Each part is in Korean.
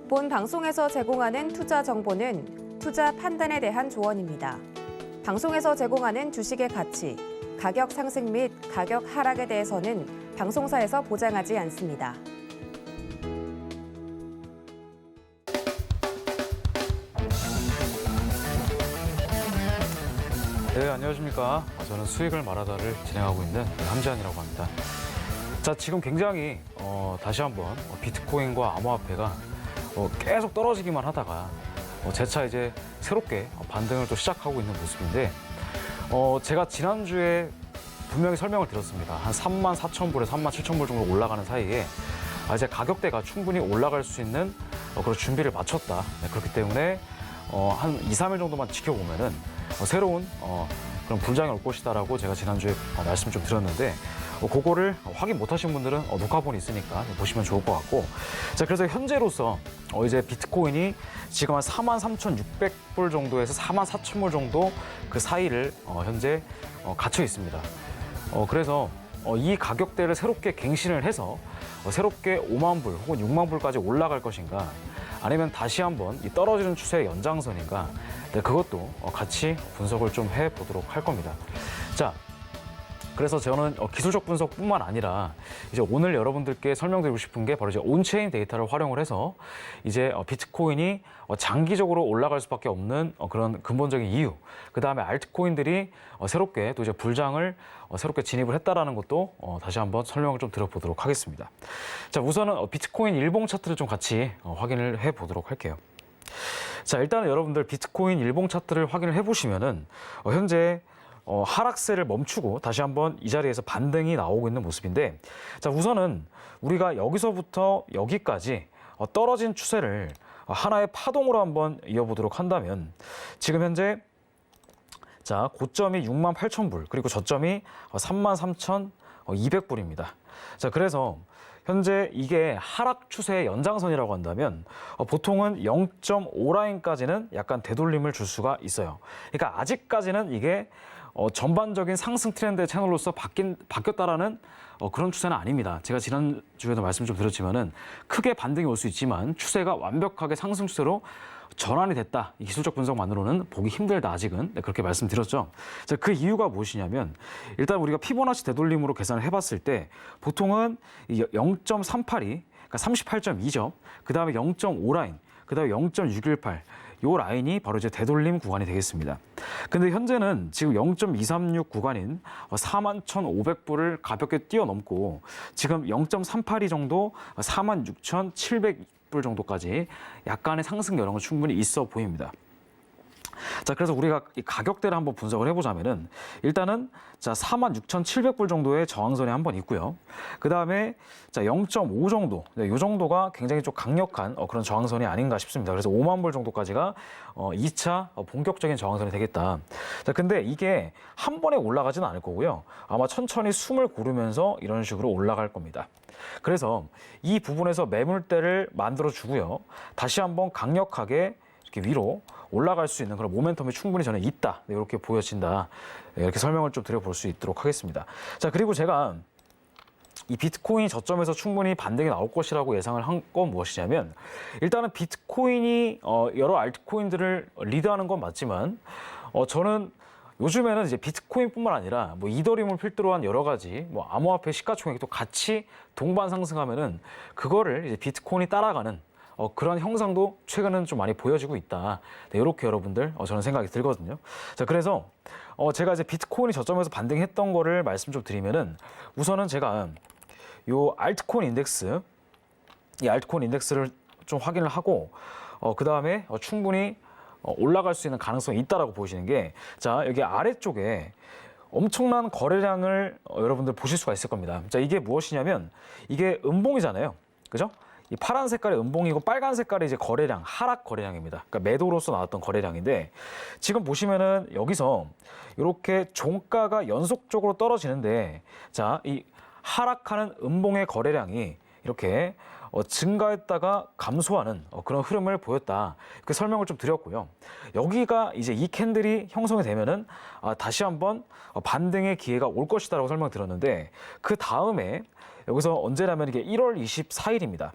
본 방송에서 제공하는 투자 정보는 투자 판단에 대한 조언입니다. 방송에서 제공하는 주식의 가치, 가격 상승 및 가격 하락에 대해서는 방송사에서 보장하지 않습니다. 네, 안녕하십니까. 저는 수익을 말하다를 진행하고 있는 함지한이라고 합니다. 자, 지금 굉장히 다시 한번 비트코인과 암호화폐가 계속 떨어지기만 하다가 재차 이제 새롭게 반등을 또 시작하고 있는 모습인데 제가 지난주에 분명히 설명을 드렸습니다. 한 34,000불에 37,000불 정도 올라가는 사이에 이제 가격대가 충분히 올라갈 수 있는 그런 준비를 마쳤다. 네, 그렇기 때문에 한 2, 3일 정도만 지켜보면은 새로운 그런 불장이 올 것이다라고 제가 지난주에 말씀 좀 드렸는데 그거를 확인 못 하신 분들은 녹화본이 있으니까 보시면 좋을 것 같고, 자, 그래서 현재로서 이제 비트코인이 지금 한 43,600불 정도에서 44,000불 정도 그 사이를 현재 갇혀 있습니다. 그래서 이 가격대를 새롭게 갱신을 해서 새롭게 5만 불 혹은 6만 불까지 올라갈 것인가, 아니면 다시 한번 이 떨어지는 추세의 연장선인가, 네, 그것도 같이 분석을 좀 해보도록 할 겁니다. 자, 그래서 저는 기술적 분석뿐만 아니라 이제 오늘 여러분들께 설명드리고 싶은 게 바로 이제 온체인 데이터를 활용을 해서 이제 비트코인이 장기적으로 올라갈 수밖에 없는 그런 근본적인 이유, 그 다음에 알트코인들이 새롭게 또 이제 불장을 새롭게 진입을 했다라는 것도 다시 한번 설명을 좀 드려보도록 하겠습니다. 자, 우선은 비트코인 일봉 차트를 좀 같이 확인을 해보도록 할게요. 자, 일단은 여러분들 비트코인 일봉 차트를 확인을 해보시면은 현재 하락세를 멈추고 다시 한번 이 자리에서 반등이 나오고 있는 모습인데, 자, 우선은 우리가 여기서부터 여기까지 떨어진 추세를 하나의 파동으로 한번 이어보도록 한다면, 지금 현재 자, 고점이 68,000불, 그리고 저점이 33,200불입니다. 자, 그래서 현재 이게 하락 추세의 연장선이라고 한다면 보통은 0.5라인까지는 약간 되돌림을 줄 수가 있어요. 그러니까 아직까지는 이게 전반적인 상승 트렌드의 채널로서 바뀌었다라는 그런 추세는 아닙니다. 제가 지난주에도 말씀 좀 드렸지만은 크게 반등이 올 수 있지만 추세가 완벽하게 상승 추세로 전환이 됐다. 이 기술적 분석만으로는 보기 힘들다, 아직은. 네, 그렇게 말씀드렸죠. 자, 그 이유가 무엇이냐면, 일단 우리가 피보나치 되돌림으로 계산을 해봤을 때 보통은 0.382, 그러니까 38.2점, 그 다음에 0.5라인, 그 다음에 0.618, 요 라인이 바로 이제 되돌림 구간이 되겠습니다. 근데 현재는 지금 0.236 구간인 41,500불을 가볍게 뛰어넘고 지금 0.382 정도 46,700불 정도까지 약간의 상승 여력은 충분히 있어 보입니다. 자, 그래서 우리가 이 가격대를 한번 분석을 해보자면은, 일단은 자, 46,700불 정도의 저항선이 한번 있고요. 그 다음에 자, 0.5 정도, 네, 이 정도가 굉장히 좀 강력한 그런 저항선이 아닌가 싶습니다. 그래서 5만 불 정도까지가 2차 본격적인 저항선이 되겠다. 자, 근데 이게 한 번에 올라가지는 않을 거고요. 아마 천천히 숨을 고르면서 이런 식으로 올라갈 겁니다. 그래서 이 부분에서 매물대를 만들어 주고요. 다시 한번 강력하게 이렇게 위로 올라갈 수 있는 그런 모멘텀이 충분히 저는 있다. 네, 이렇게 보여진다. 네, 이렇게 설명을 좀 드려볼 수 있도록 하겠습니다. 자, 그리고 제가 이 비트코인이 저점에서 충분히 반등이 나올 것이라고 예상을 한 건 무엇이냐면, 일단은 비트코인이 여러 알트코인들을 리드하는 건 맞지만 저는 요즘에는 이제 비트코인뿐만 아니라 뭐 이더리움을 필두로 한 여러 가지 뭐 암호화폐 시가총액도 같이 동반 상승하면은 그거를 이제 비트코인이 따라가는 그런 형상도 최근은 좀 많이 보여지고 있다. 네, 이렇게 여러분들 저는 생각이 들거든요. 자, 그래서 제가 이제 비트코인이 저점에서 반등했던 거를 말씀 좀 드리면은, 우선은 제가 요 알트코인 인덱스, 이 알트코인 인덱스를 좀 확인을 하고 그 다음에 충분히 올라갈 수 있는 가능성이 있다라고 보시는 게, 자, 여기 아래쪽에 엄청난 거래량을 여러분들 보실 수가 있을 겁니다. 자, 이게 무엇이냐면 이게 음봉이잖아요, 그죠? 이 파란 색깔이 음봉이고 빨간 색깔이 이제 거래량, 하락 거래량입니다. 그러니까 매도로서 나왔던 거래량인데, 지금 보시면은 여기서 이렇게 종가가 연속적으로 떨어지는데, 자, 이 하락하는 음봉의 거래량이 이렇게 증가했다가 감소하는 그런 흐름을 보였다. 그 설명을 좀 드렸고요. 여기가 이제 이 캔들이 형성이 되면은 다시 한번 반등의 기회가 올 것이다라고 설명을 드렸는데, 그 다음에 여기서 언제냐면 이게 1월 24일입니다.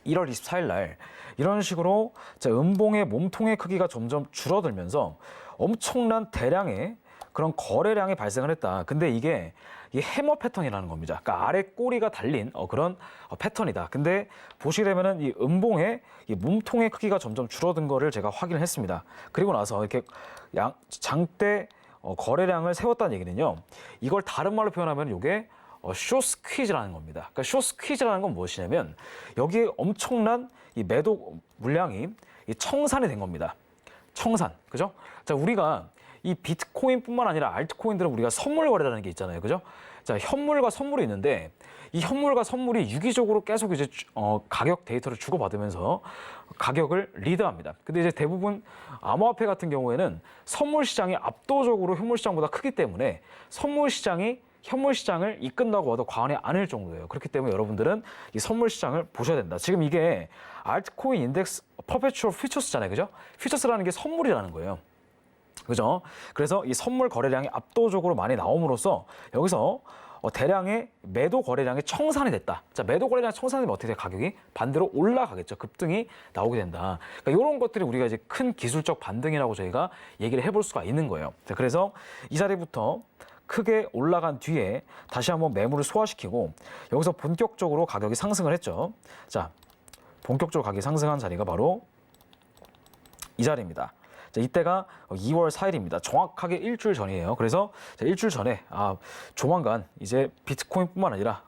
1월 24일 날 이런 식으로 자, 음봉의 몸통의 크기가 점점 줄어들면서 엄청난 대량의 그런 거래량이 발생을 했다. 근데 이게 이 해머 패턴이라는 겁니다. 그러니까 아래 꼬리가 달린 그런 패턴이다. 근데 보시게 되면은 이 음봉의 이 몸통의 크기가 점점 줄어든 거를 제가 확인을 했습니다. 그리고 나서 이렇게 장대 거래량을 세웠다는 얘기는요. 이걸 다른 말로 표현하면 이게 쇼 스퀴즈라는 겁니다. 그러니까 쇼 스퀴즈라는 건 무엇이냐면 여기에 엄청난 이 매도 물량이 이 청산이 된 겁니다. 청산, 그죠? 자, 우리가 이 비트코인뿐만 아니라 알트코인들은 우리가 선물 거래라는 게 있잖아요, 그죠? 자, 현물과 선물이 있는데 이 현물과 선물이 유기적으로 계속 이제 가격 데이터를 주고받으면서 가격을 리드합니다. 근데 이제 대부분 암호화폐 같은 경우에는 선물 시장이 압도적으로 현물 시장보다 크기 때문에 선물 시장이 현물 시장을 이끈다고 봐도 과언이 아닐 정도예요. 그렇기 때문에 여러분들은 이 선물 시장을 보셔야 된다. 지금 이게 알트코인 인덱스 퍼페추얼 퓨처스잖아요, 그죠? 퓨처스라는 게 선물이라는 거예요. 그죠? 그래서 이 선물 거래량이 압도적으로 많이 나옴으로써 여기서 대량의 매도 거래량이 청산이 됐다. 자, 매도 거래량이 청산이 되면 어떻게 돼? 가격이 반대로 올라가겠죠. 급등이 나오게 된다. 그러니까 이런 것들이 우리가 이제 큰 기술적 반등이라고 저희가 얘기를 해볼 수가 있는 거예요. 자, 그래서 이 자리부터 크게 올라간 뒤에 다시 한번 매물을 소화시키고 여기서 본격적으로 가격이 상승을 했죠. 자, 본격적으로 가격이 상승한 자리가 바로 이 자리입니다. 자, 이때가 2월 4일입니다. 정확하게 일주일 전이에요. 그래서 일주일 전에 조만간 이제 비트코인뿐만 아니라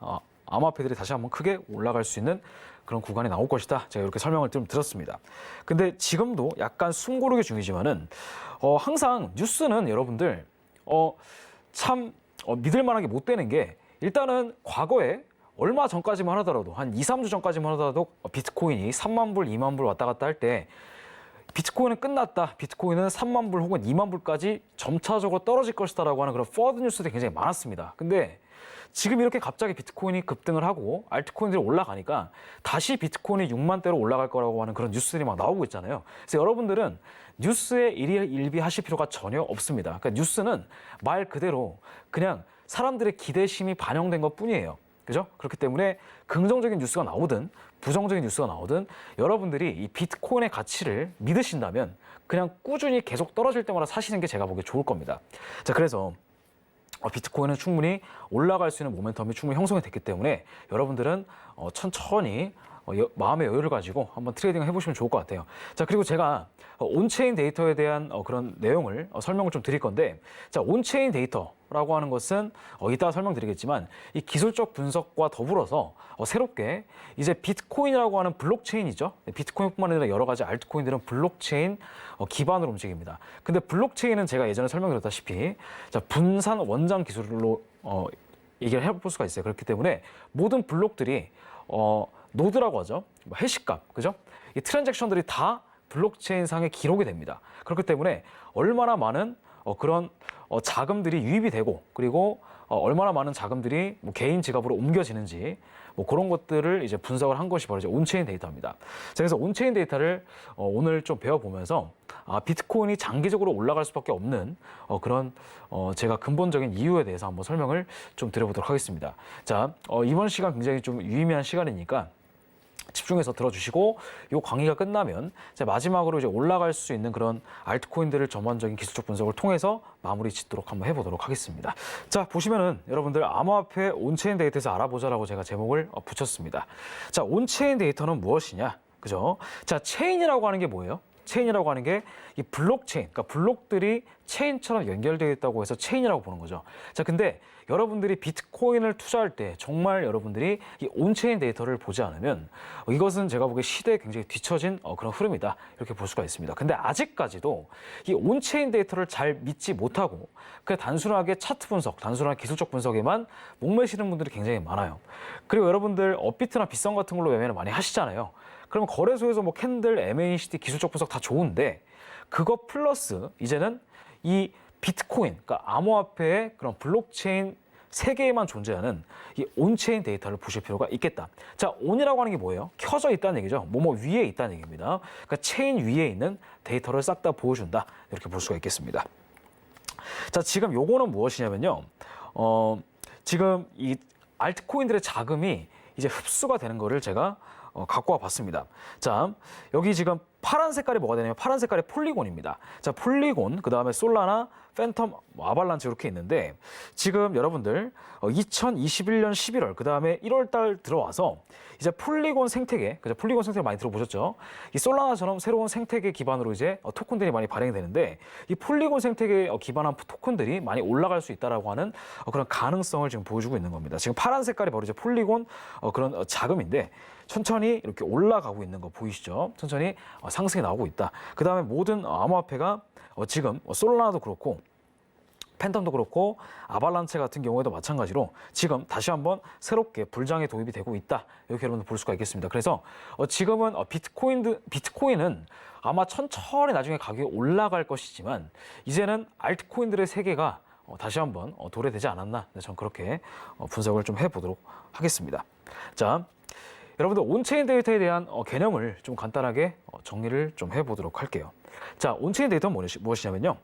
암호화폐들이 다시 한번 크게 올라갈 수 있는 그런 구간이 나올 것이다. 제가 이렇게 설명을 좀 드렸습니다. 근데 지금도 약간 숨고르기 중이지만은 항상 뉴스는 여러분들 참 믿을 만하게 못 되는 게 일단은 과거에 얼마 전까지만 하더라도 한 2, 3주 전까지만 하더라도 비트코인이 3만 불, 2만 불 왔다 갔다 할 때 비트코인은 끝났다. 비트코인은 3만 불 혹은 2만 불까지 점차적으로 떨어질 것이다라고 하는 그런 포워드 뉴스들이 굉장히 많았습니다. 근데 지금 이렇게 갑자기 비트코인이 급등을 하고 알트코인들이 올라가니까 다시 비트코인이 6만 대로 올라갈 거라고 하는 그런 뉴스들이 막 나오고 있잖아요. 그래서 여러분들은 뉴스에 일비하실 필요가 전혀 없습니다. 그러니까 뉴스는 말 그대로 그냥 사람들의 기대심이 반영된 것 뿐이에요. 그죠? 그렇기 때문에 긍정적인 뉴스가 나오든 부정적인 뉴스가 나오든 여러분들이 이 비트코인의 가치를 믿으신다면 그냥 꾸준히 계속 떨어질 때마다 사시는 게 제가 보기에 좋을 겁니다. 자, 그래서 비트코인은 충분히 올라갈 수 있는 모멘텀이 충분히 형성이 됐기 때문에 여러분들은 천천히 마음의 여유를 가지고 한번 트레이딩을 해보시면 좋을 것 같아요. 자, 그리고 제가 온체인 데이터에 대한 그런 내용을 설명을 좀 드릴 건데, 자, 온체인 데이터라고 하는 것은 이따 설명드리겠지만 이 기술적 분석과 더불어서 새롭게 이제 비트코인이라고 하는 블록체인이죠. 비트코인뿐만 아니라 여러 가지 알트코인들은 블록체인 기반으로 움직입니다. 근데 블록체인은 제가 예전에 설명드렸다시피 자, 분산 원장 기술로 얘기를 해볼 수가 있어요. 그렇기 때문에 모든 블록들이 노드라고 하죠. 해시값, 그죠? 이 트랜잭션들이 다 블록체인 상에 기록이 됩니다. 그렇기 때문에 얼마나 많은 그런 자금들이 유입이 되고 그리고 얼마나 많은 자금들이 뭐 개인 지갑으로 옮겨지는지 뭐 그런 것들을 이제 분석을 한 것이 바로 이제 온체인 데이터입니다. 자, 그래서 온체인 데이터를 오늘 좀 배워보면서 비트코인이 장기적으로 올라갈 수밖에 없는 그런 제가 근본적인 이유에 대해서 한번 설명을 좀 드려보도록 하겠습니다. 자, 이번 시간 굉장히 좀 유의미한 시간이니까 집중해서 들어주시고 이 강의가 끝나면 마지막으로 이제 올라갈 수 있는 그런 알트코인들을 전반적인 기술적 분석을 통해서 마무리 짓도록 한번 해보도록 하겠습니다. 자, 보시면은 여러분들 암호화폐 온체인 데이터에서 알아보자라고 제가 제목을 붙였습니다. 자, 온체인 데이터는 무엇이냐? 그죠? 자, 체인이라고 하는 게 뭐예요? 체인이라고 하는 게 이 블록체인, 그러니까 블록들이 체인처럼 연결되어 있다고 해서 체인이라고 보는 거죠. 자, 근데 여러분들이 비트코인을 투자할 때 정말 여러분들이 이 온체인 데이터를 보지 않으면 이것은 제가 보기에 시대에 굉장히 뒤처진 그런 흐름이다. 이렇게 볼 수가 있습니다. 근데 아직까지도 이 온체인 데이터를 잘 믿지 못하고 그냥 단순하게 차트 분석, 단순한 기술적 분석에만 목매시는 분들이 굉장히 많아요. 그리고 여러분들 업비트나 빗썸 같은 걸로 매매를 많이 하시잖아요. 그러면 거래소에서 뭐 캔들, MACD 기술적 분석 다 좋은데 그거 플러스 이제는 이 비트코인, 그러니까 암호화폐의 그런 블록체인 세계에만 존재하는 이 온체인 데이터를 보실 필요가 있겠다. 자, 온이라고 하는 게 뭐예요? 켜져 있다는 얘기죠. 뭐뭐 위에 있다는 얘기입니다. 그러니까 체인 위에 있는 데이터를 싹 다 보여준다. 이렇게 볼 수가 있겠습니다. 자, 지금 요거는 무엇이냐면요. 지금 이 알트코인들의 자금이 이제 흡수가 되는 거를 제가 갖고 와봤습니다. 자, 여기 지금 파란 색깔이 뭐가 되냐면 파란 색깔이 폴리곤입니다. 자, 폴리곤, 그 다음에 솔라나, 팬텀, 아발란체 이렇게 있는데 지금 여러분들 2021년 11월, 그 다음에 1월 달 들어와서 이제 폴리곤 생태계, 그죠? 폴리곤 생태계 많이 들어보셨죠? 이 솔라나처럼 새로운 생태계 기반으로 이제 토큰들이 많이 발행이 되는데 이 폴리곤 생태계에 기반한 토큰들이 많이 올라갈 수 있다라고 하는 그런 가능성을 지금 보여주고 있는 겁니다. 지금 파란 색깔이 바로 이제 폴리곤 그런 자금인데 천천히 이렇게 올라가고 있는 거 보이시죠? 천천히 상승이 나오고 있다. 그 다음에 모든 암호화폐가 지금 솔라나도 그렇고 팬텀도 그렇고 아발란체 같은 경우에도 마찬가지로 지금 다시 한번 새롭게 불장에 도입이 되고 있다. 이렇게 여러분들 볼 수가 있겠습니다. 그래서 지금은 비트코인은 아마 천천히 나중에 가격이 올라갈 것이지만 이제는 알트코인들의 세계가 다시 한번 도래되지 않았나. 저는 그렇게 분석을 좀 해보도록 하겠습니다. 자, 여러분들 온체인 데이터에 대한 개념을 좀 간단하게 정리를 좀 해보도록 할게요. 자, 온체인 데이터는 무엇이냐면요.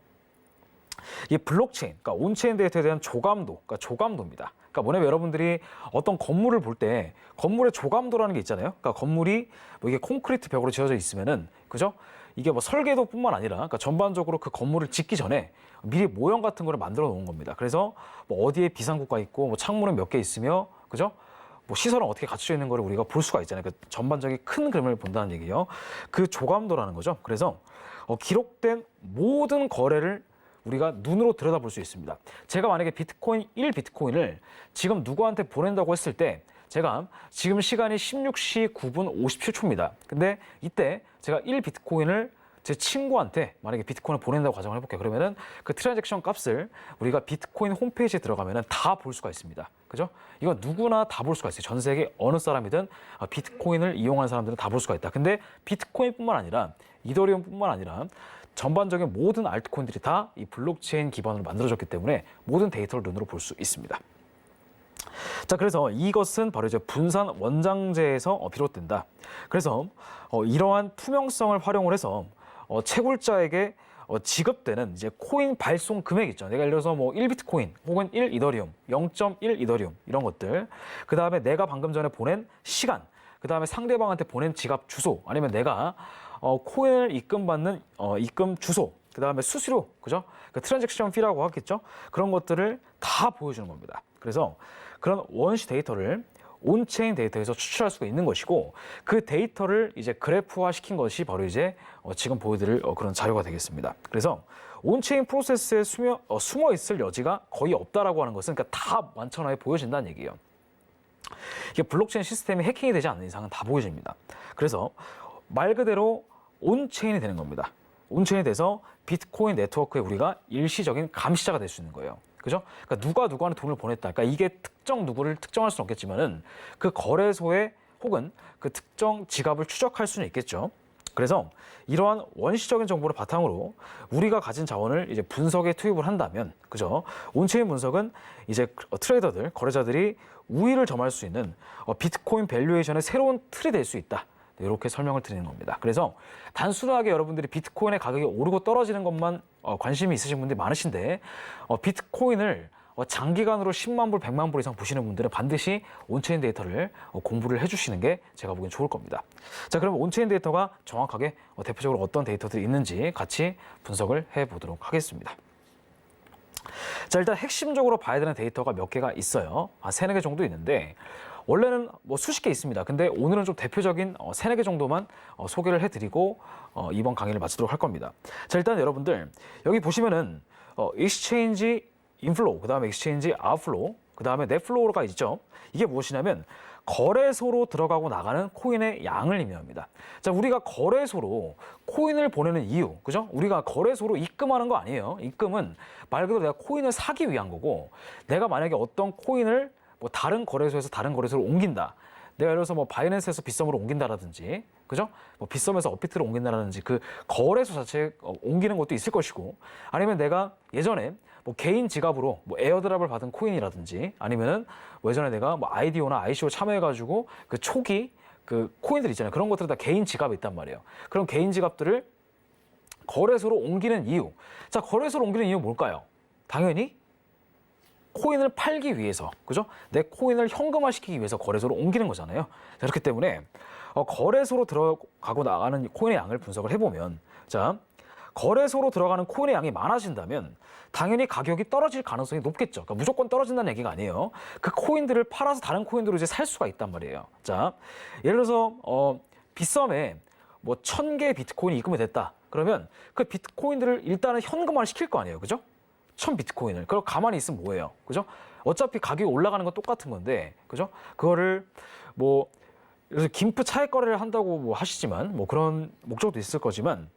이 블록체인, 그러니까 온체인 데이터에 대한 조감도, 그러니까 조감도입니다. 그러니까 뭐냐면 여러분들이 어떤 건물을 볼 때 건물의 조감도라는 게 있잖아요. 그러니까 건물이 뭐 이게 콘크리트 벽으로 지어져 있으면은, 그죠? 이게 뭐 설계도뿐만 아니라, 그러니까 전반적으로 그 건물을 짓기 전에 미리 모형 같은 거를 만들어 놓은 겁니다. 그래서 뭐 어디에 비상구가 있고, 뭐 창문은 몇 개 있으며, 그죠? 뭐 시설은 어떻게 갖춰져 있는 거를 우리가 볼 수가 있잖아요. 그 전반적인 큰 그림을 본다는 얘기예요. 그 조감도라는 거죠. 그래서 기록된 모든 거래를 우리가 눈으로 들여다볼 수 있습니다. 제가 만약에 비트코인 1비트코인을 지금 누구한테 보낸다고 했을 때 제가 지금 시간이 16시 9분 57초입니다. 근데 이때 제가 1비트코인을 제 친구한테 만약에 비트코인을 보낸다고 가정을 해볼게요. 그러면은 그 트랜잭션 값을 우리가 비트코인 홈페이지에 들어가면은 다 볼 수가 있습니다. 그죠? 이거 누구나 다 볼 수가 있어요. 전 세계 어느 사람이든 비트코인을 이용하는 사람들은 다 볼 수가 있다. 근데 비트코인뿐만 아니라 이더리움뿐만 아니라 전반적인 모든 알트코인들이 다 이 블록체인 기반으로 만들어졌기 때문에 모든 데이터를 눈으로 볼 수 있습니다. 자, 그래서 이것은 바로 이제 분산 원장제에서 비롯된다. 그래서 이러한 투명성을 활용을 해서 채굴자에게 지급되는 이제 코인 발송 금액 있죠. 내가 예를 들어서 뭐 1비트코인 혹은 1이더리움, 0.1 이더리움 이런 것들. 그 다음에 내가 방금 전에 보낸 시간, 그 다음에 상대방한테 보낸 지갑 주소, 아니면 내가 코인을 입금받는 입금 주소, 그 다음에 수수료, 그죠? 그 트랜잭션 피라고 하겠죠? 그런 것들을 다 보여주는 겁니다. 그래서 그런 원시 데이터를 온체인 데이터에서 추출할 수가 있는 것이고 그 데이터를 이제 그래프화 시킨 것이 바로 이제 지금 보여드릴 그런 자료가 되겠습니다. 그래서 온체인 프로세스에 숨어 있을 여지가 거의 없다라고 하는 것은 그러니까 다 완전하게 보여진다는 얘기예요. 이게 블록체인 시스템이 해킹이 되지 않는 이상은 다 보여집니다. 그래서 말 그대로 온체인이 되는 겁니다. 온체인이 돼서 비트코인 네트워크에 우리가 일시적인 감시자가 될 수 있는 거예요. 그죠? 그러니까 누가 누구한테 돈을 보냈다. 그러니까 이게 특정 누구를 특정할 수는 없겠지만은 그 거래소에 혹은 그 특정 지갑을 추적할 수는 있겠죠. 그래서 이러한 원시적인 정보를 바탕으로 우리가 가진 자원을 이제 분석에 투입을 한다면, 그죠? 온체인 분석은 이제 트레이더들, 거래자들이 우위를 점할 수 있는 비트코인 밸류에이션의 새로운 틀이 될 수 있다. 이렇게 설명을 드리는 겁니다. 그래서 단순하게 여러분들이 비트코인의 가격이 오르고 떨어지는 것만 관심이 있으신 분들이 많으신데 비트코인을 장기간으로 10만 불, 100만 불 이상 보시는 분들은 반드시 온체인 데이터를 공부를 해주시는 게 제가 보기엔 좋을 겁니다. 자, 그럼 온체인 데이터가 정확하게 대표적으로 어떤 데이터들이 있는지 같이 분석을 해보도록 하겠습니다. 자, 일단 핵심적으로 봐야 되는 데이터가 몇 개가 있어요. 한 3-4개 정도 있는데 원래는 뭐 수십 개 있습니다. 근데 오늘은 좀 대표적인 3-4개 정도만 소개를 해드리고 이번 강의를 마치도록 할 겁니다. 자, 일단 여러분들 여기 보시면은 익스체인지 인플로우, 그 다음에 익스체인지 아웃플로우, 그 다음에 넷플로우가 있죠. 이게 무엇이냐면 거래소로 들어가고 나가는 코인의 양을 의미합니다. 자, 우리가 거래소로 코인을 보내는 이유, 그죠? 우리가 거래소로 입금하는 거 아니에요. 입금은 말 그대로 내가 코인을 사기 위한 거고, 내가 만약에 어떤 코인을 뭐 다른 거래소에서 다른 거래소로 옮긴다. 내가 예를 들어서 뭐 바이낸스에서 빗썸으로 옮긴다라든지, 그죠? 뭐 빗썸에서 업비트로 옮긴다라든지 그 거래소 자체에 옮기는 것도 있을 것이고, 아니면 내가 예전에 뭐 개인 지갑으로 뭐 에어드랍을 받은 코인이라든지, 아니면은 뭐 예전에 내가 뭐 IDO나 ICO 참여해가지고 그 초기 그 코인들 있잖아요. 그런 것들 다 개인 지갑에 있단 말이에요. 그럼 개인 지갑들을 거래소로 옮기는 이유. 자, 거래소로 옮기는 이유 뭘까요? 당연히 코인을 팔기 위해서, 그죠? 내 코인을 현금화시키기 위해서 거래소로 옮기는 거잖아요. 자, 그렇기 때문에 거래소로 들어가고 나가는 코인의 양을 분석을 해보면, 자, 거래소로 들어가는 코인의 양이 많아진다면 당연히 가격이 떨어질 가능성이 높겠죠. 그러니까 무조건 떨어진다는 얘기가 아니에요. 그 코인들을 팔아서 다른 코인들로 이제 살 수가 있단 말이에요. 자, 예를 들어서 빗썸에 뭐 1000개 비트코인이 입금이 됐다. 그러면 그 비트코인들을 일단은 현금화를 시킬 거 아니에요. 그죠? 1000 비트코인을. 그럼 가만히 있으면 뭐예요? 그죠? 어차피 가격이 올라가는 건 똑같은 건데, 그죠? 그거를 뭐 그래서 김프 차익 거래를 한다고 뭐 하시지만 뭐 그런 목적도 있을 거지만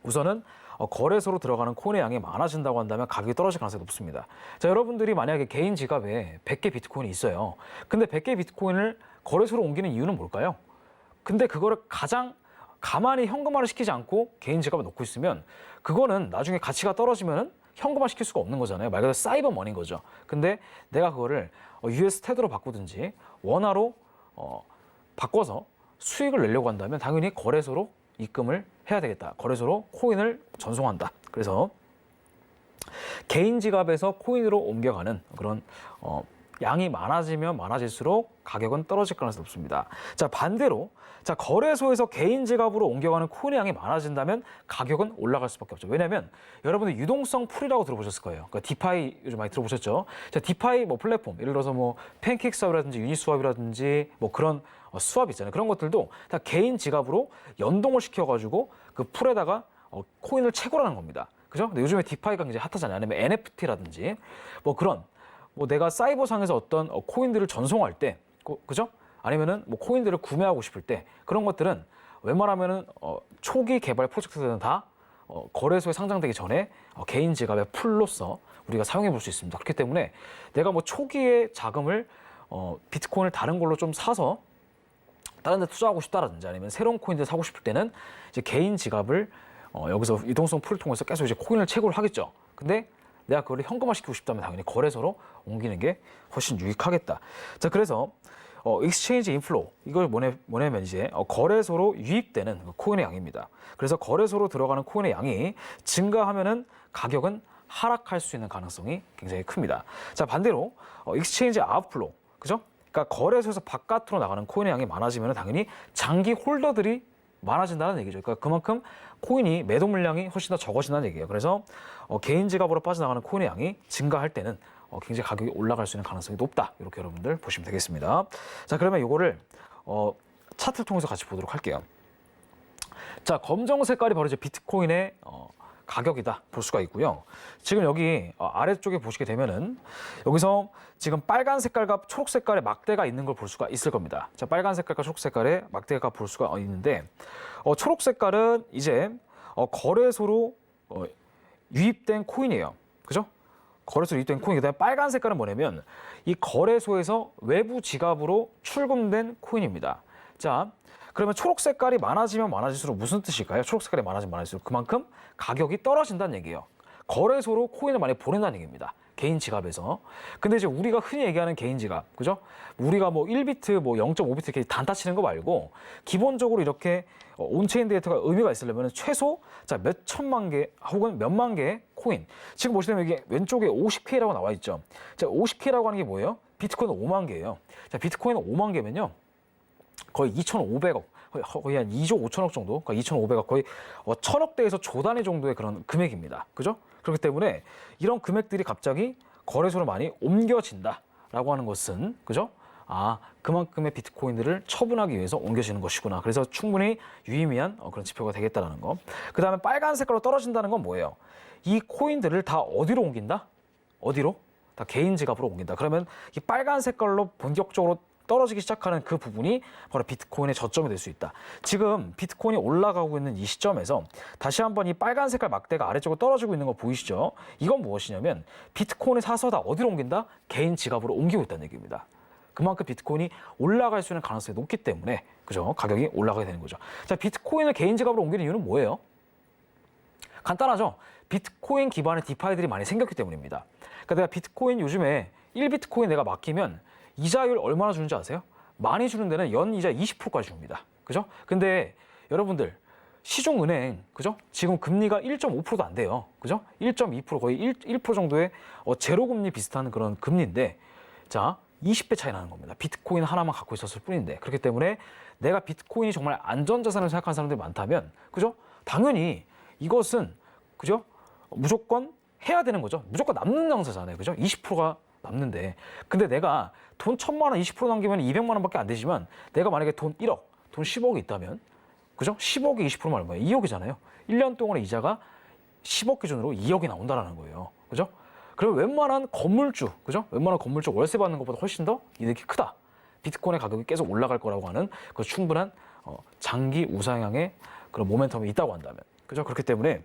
우선은 거래소로 들어가는 코인의 양이 많아진다고 한다면 가격이 떨어질 가능성이 높습니다. 자, 여러분들이 만약에 개인 지갑에 100개 비트코인이 있어요. 근데 100개 비트코인을 거래소로 옮기는 이유는 뭘까요? 근데 그거를 가장 가만히 현금화를 시키지 않고 개인 지갑에 놓고 있으면 그거는 나중에 가치가 떨어지면은 현금화 시킬 수가 없는 거잖아요. 말 그대로 사이버 머니인 거죠. 근데 내가 그거를 US 테더로 바꾸든지 원화로 바꿔서 수익을 내려고 한다면 당연히 거래소로 입금을 해야 되겠다. 거래소로 코인을 전송한다. 그래서 개인 지갑에서 코인으로 옮겨가는 그런 양이 많아지면 많아질수록 가격은 떨어질 가능성이 높습니다. 자, 반대로 자, 거래소에서 개인 지갑으로 옮겨가는 코인의 양이 많아진다면 가격은 올라갈 수밖에 없죠. 왜냐하면 여러분들 유동성 풀이라고 들어보셨을 거예요. 그러니까 디파이 요즘 많이 들어보셨죠? 자, 디파이 뭐 플랫폼, 예를 들어서 뭐 팬케이크 수업이라든지 유니스왑이라든지 뭐 그런 수업 있잖아요. 그런 것들도 다 개인 지갑으로 연동을 시켜가지고 그 풀에다가 코인을 채굴하는 겁니다. 그죠? 근데 요즘에 디파이가 굉장히 핫하잖아요. 아니면 NFT라든지 뭐 그런 뭐 내가 사이버상에서 어떤 코인들을 전송할 때, 그죠? 아니면은 뭐 코인들을 구매하고 싶을 때 그런 것들은 웬만하면은 초기 개발 프로젝트들은 다 거래소에 상장되기 전에 개인 지갑의 풀로서 우리가 사용해 볼 수 있습니다. 그렇기 때문에 내가 뭐 초기에 자금을 비트코인을 다른 걸로 좀 사서 다른 데 투자하고 싶다라든지 아니면 새로운 코인들 사고 싶을 때는 이제 개인 지갑을 여기서 유동성 풀을 통해서 계속 이제 코인을 채굴을 하겠죠. 근데 내가 그걸 현금화 시키고 싶다면 당연히 거래소로 옮기는 게 훨씬 유익하겠다. 자, 그래서 익스체인지 인플로우 이걸 뭐냐면 이제 거래소로 유입되는 코인의 양입니다. 그래서 거래소로 들어가는 코인의 양이 증가하면은 가격은 하락할 수 있는 가능성이 굉장히 큽니다. 자, 반대로 익스체인지 아웃플로우, 그죠? 그러니까 거래소에서 바깥으로 나가는 코인의 양이 많아지면 당연히 장기 홀더들이 많아진다는 얘기죠. 그러니까 그만큼 코인이 매도 물량이 훨씬 더 적어진다는 얘기예요. 그래서 개인 지갑으로 빠져나가는 코인의 양이 증가할 때는 굉장히 가격이 올라갈 수 있는 가능성이 높다. 이렇게 여러분들 보시면 되겠습니다. 자, 그러면 이거를 차트를 통해서 같이 보도록 할게요. 자, 검정 색깔이 바로 이제 비트코인의 가격이다 볼 수가 있고요. 지금 여기 아래쪽에 보시게 되면은 여기서 지금 빨간 색깔과 초록 색깔의 막대가 있는 걸 볼 수가 있을 겁니다. 자, 빨간 색깔과 초록 색깔의 막대가 볼 수가 있는데 초록 색깔은 이제 거래소로 유입된 코인이에요. 그죠? 거래소로 유입된 코인. 그다음에 빨간 색깔은 뭐냐면 이 거래소에서 외부 지갑으로 출금된 코인입니다. 자, 그러면 초록 색깔이 많아지면 많아질수록 무슨 뜻일까요? 초록 색깔이 많아지면 많아질수록 그만큼 가격이 떨어진다는 얘기예요. 거래소로 코인을 많이 보낸다는 얘기입니다. 개인 지갑에서. 근데 이제 우리가 흔히 얘기하는 개인 지갑, 그죠? 우리가 뭐 1비트, 뭐 0.5비트 이렇게 단타 치는 거 말고 기본적으로 이렇게 온체인 데이터가 의미가 있으려면 최소 자, 몇 천만 개 혹은 몇만 개의 코인. 지금 보시면 여기 왼쪽에 50K라고 나와 있죠. 자, 50K라고 하는 게 뭐예요? 비트코인 5만 개예요. 자, 비트코인 5만 개면요. 거의 2,500억, 거의 한 2조 5천억 정도, 그러니까 2,500억, 거의 1,000억대에서 조 단위 정도의 그런 금액입니다. 그죠? 그렇기 때문에 이런 금액들이 갑자기 거래소로 많이 옮겨진다라고 하는 것은, 그죠? 아, 그만큼의 비트코인들을 처분하기 위해서 옮겨지는 것이구나. 그래서 충분히 유의미한 그런 지표가 되겠다라는 거. 그 다음에 빨간 색깔로 떨어진다는 건 뭐예요? 이 코인들을 다 어디로 옮긴다? 어디로? 다 개인 지갑으로 옮긴다. 그러면 이 빨간 색깔로 본격적으로 떨어지기 시작하는 그 부분이 바로 비트코인의 저점이 될 수 있다. 지금 비트코인이 올라가고 있는 이 시점에서 다시 한번 이 빨간 색깔 막대가 아래쪽으로 떨어지고 있는 거 보이시죠? 이건 무엇이냐면 비트코인을 사서 다 어디로 옮긴다? 개인 지갑으로 옮기고 있다는 얘기입니다. 그만큼 비트코인이 올라갈 수 있는 가능성이 높기 때문에, 그죠? 가격이 올라가게 되는 거죠. 자, 비트코인을 개인 지갑으로 옮기는 이유는 뭐예요? 간단하죠? 비트코인 기반의 디파이들이 많이 생겼기 때문입니다. 그러니까 내가 비트코인 요즘에 1비트코인 내가 맡기면 이자율 얼마나 주는지 아세요? 많이 주는 데는 연이자 20%까지 줍니다. 그죠? 근데 여러분들 시중은행, 그죠? 지금 금리가 1.5%도 안 돼요. 그죠? 1.2% 거의 1% 정도의 제로금리 비슷한 그런 금리인데, 자, 20배 차이 나는 겁니다. 비트코인 하나만 갖고 있었을 뿐인데. 그렇기 때문에 내가 비트코인이 정말 안전자산을 생각하는 사람들이 많다면, 그죠? 당연히 이것은, 그죠? 무조건 해야 되는 거죠. 무조건 남는 장사잖아요. 그죠? 20%가 남는데. 근데 내가 돈 1,000만 원 20% 남기면 200만 원밖에 안 되지만 내가 만약에 돈 1억, 돈 10억이 있다면, 그죠? 10억에 20%면 얼마예요? 2억이잖아요. 1년 동안의 이자가 10억 기준으로 2억이 나온다라는 거예요. 그죠? 그럼 웬만한 건물주, 그죠? 웬만한 건물주 월세 받는 것보다 훨씬 더 이득이 크다. 비트코인의 가격이 계속 올라갈 거라고 하는 그 충분한 장기 우상향의 그런 모멘텀이 있다고 한다면, 그죠? 그렇기 때문에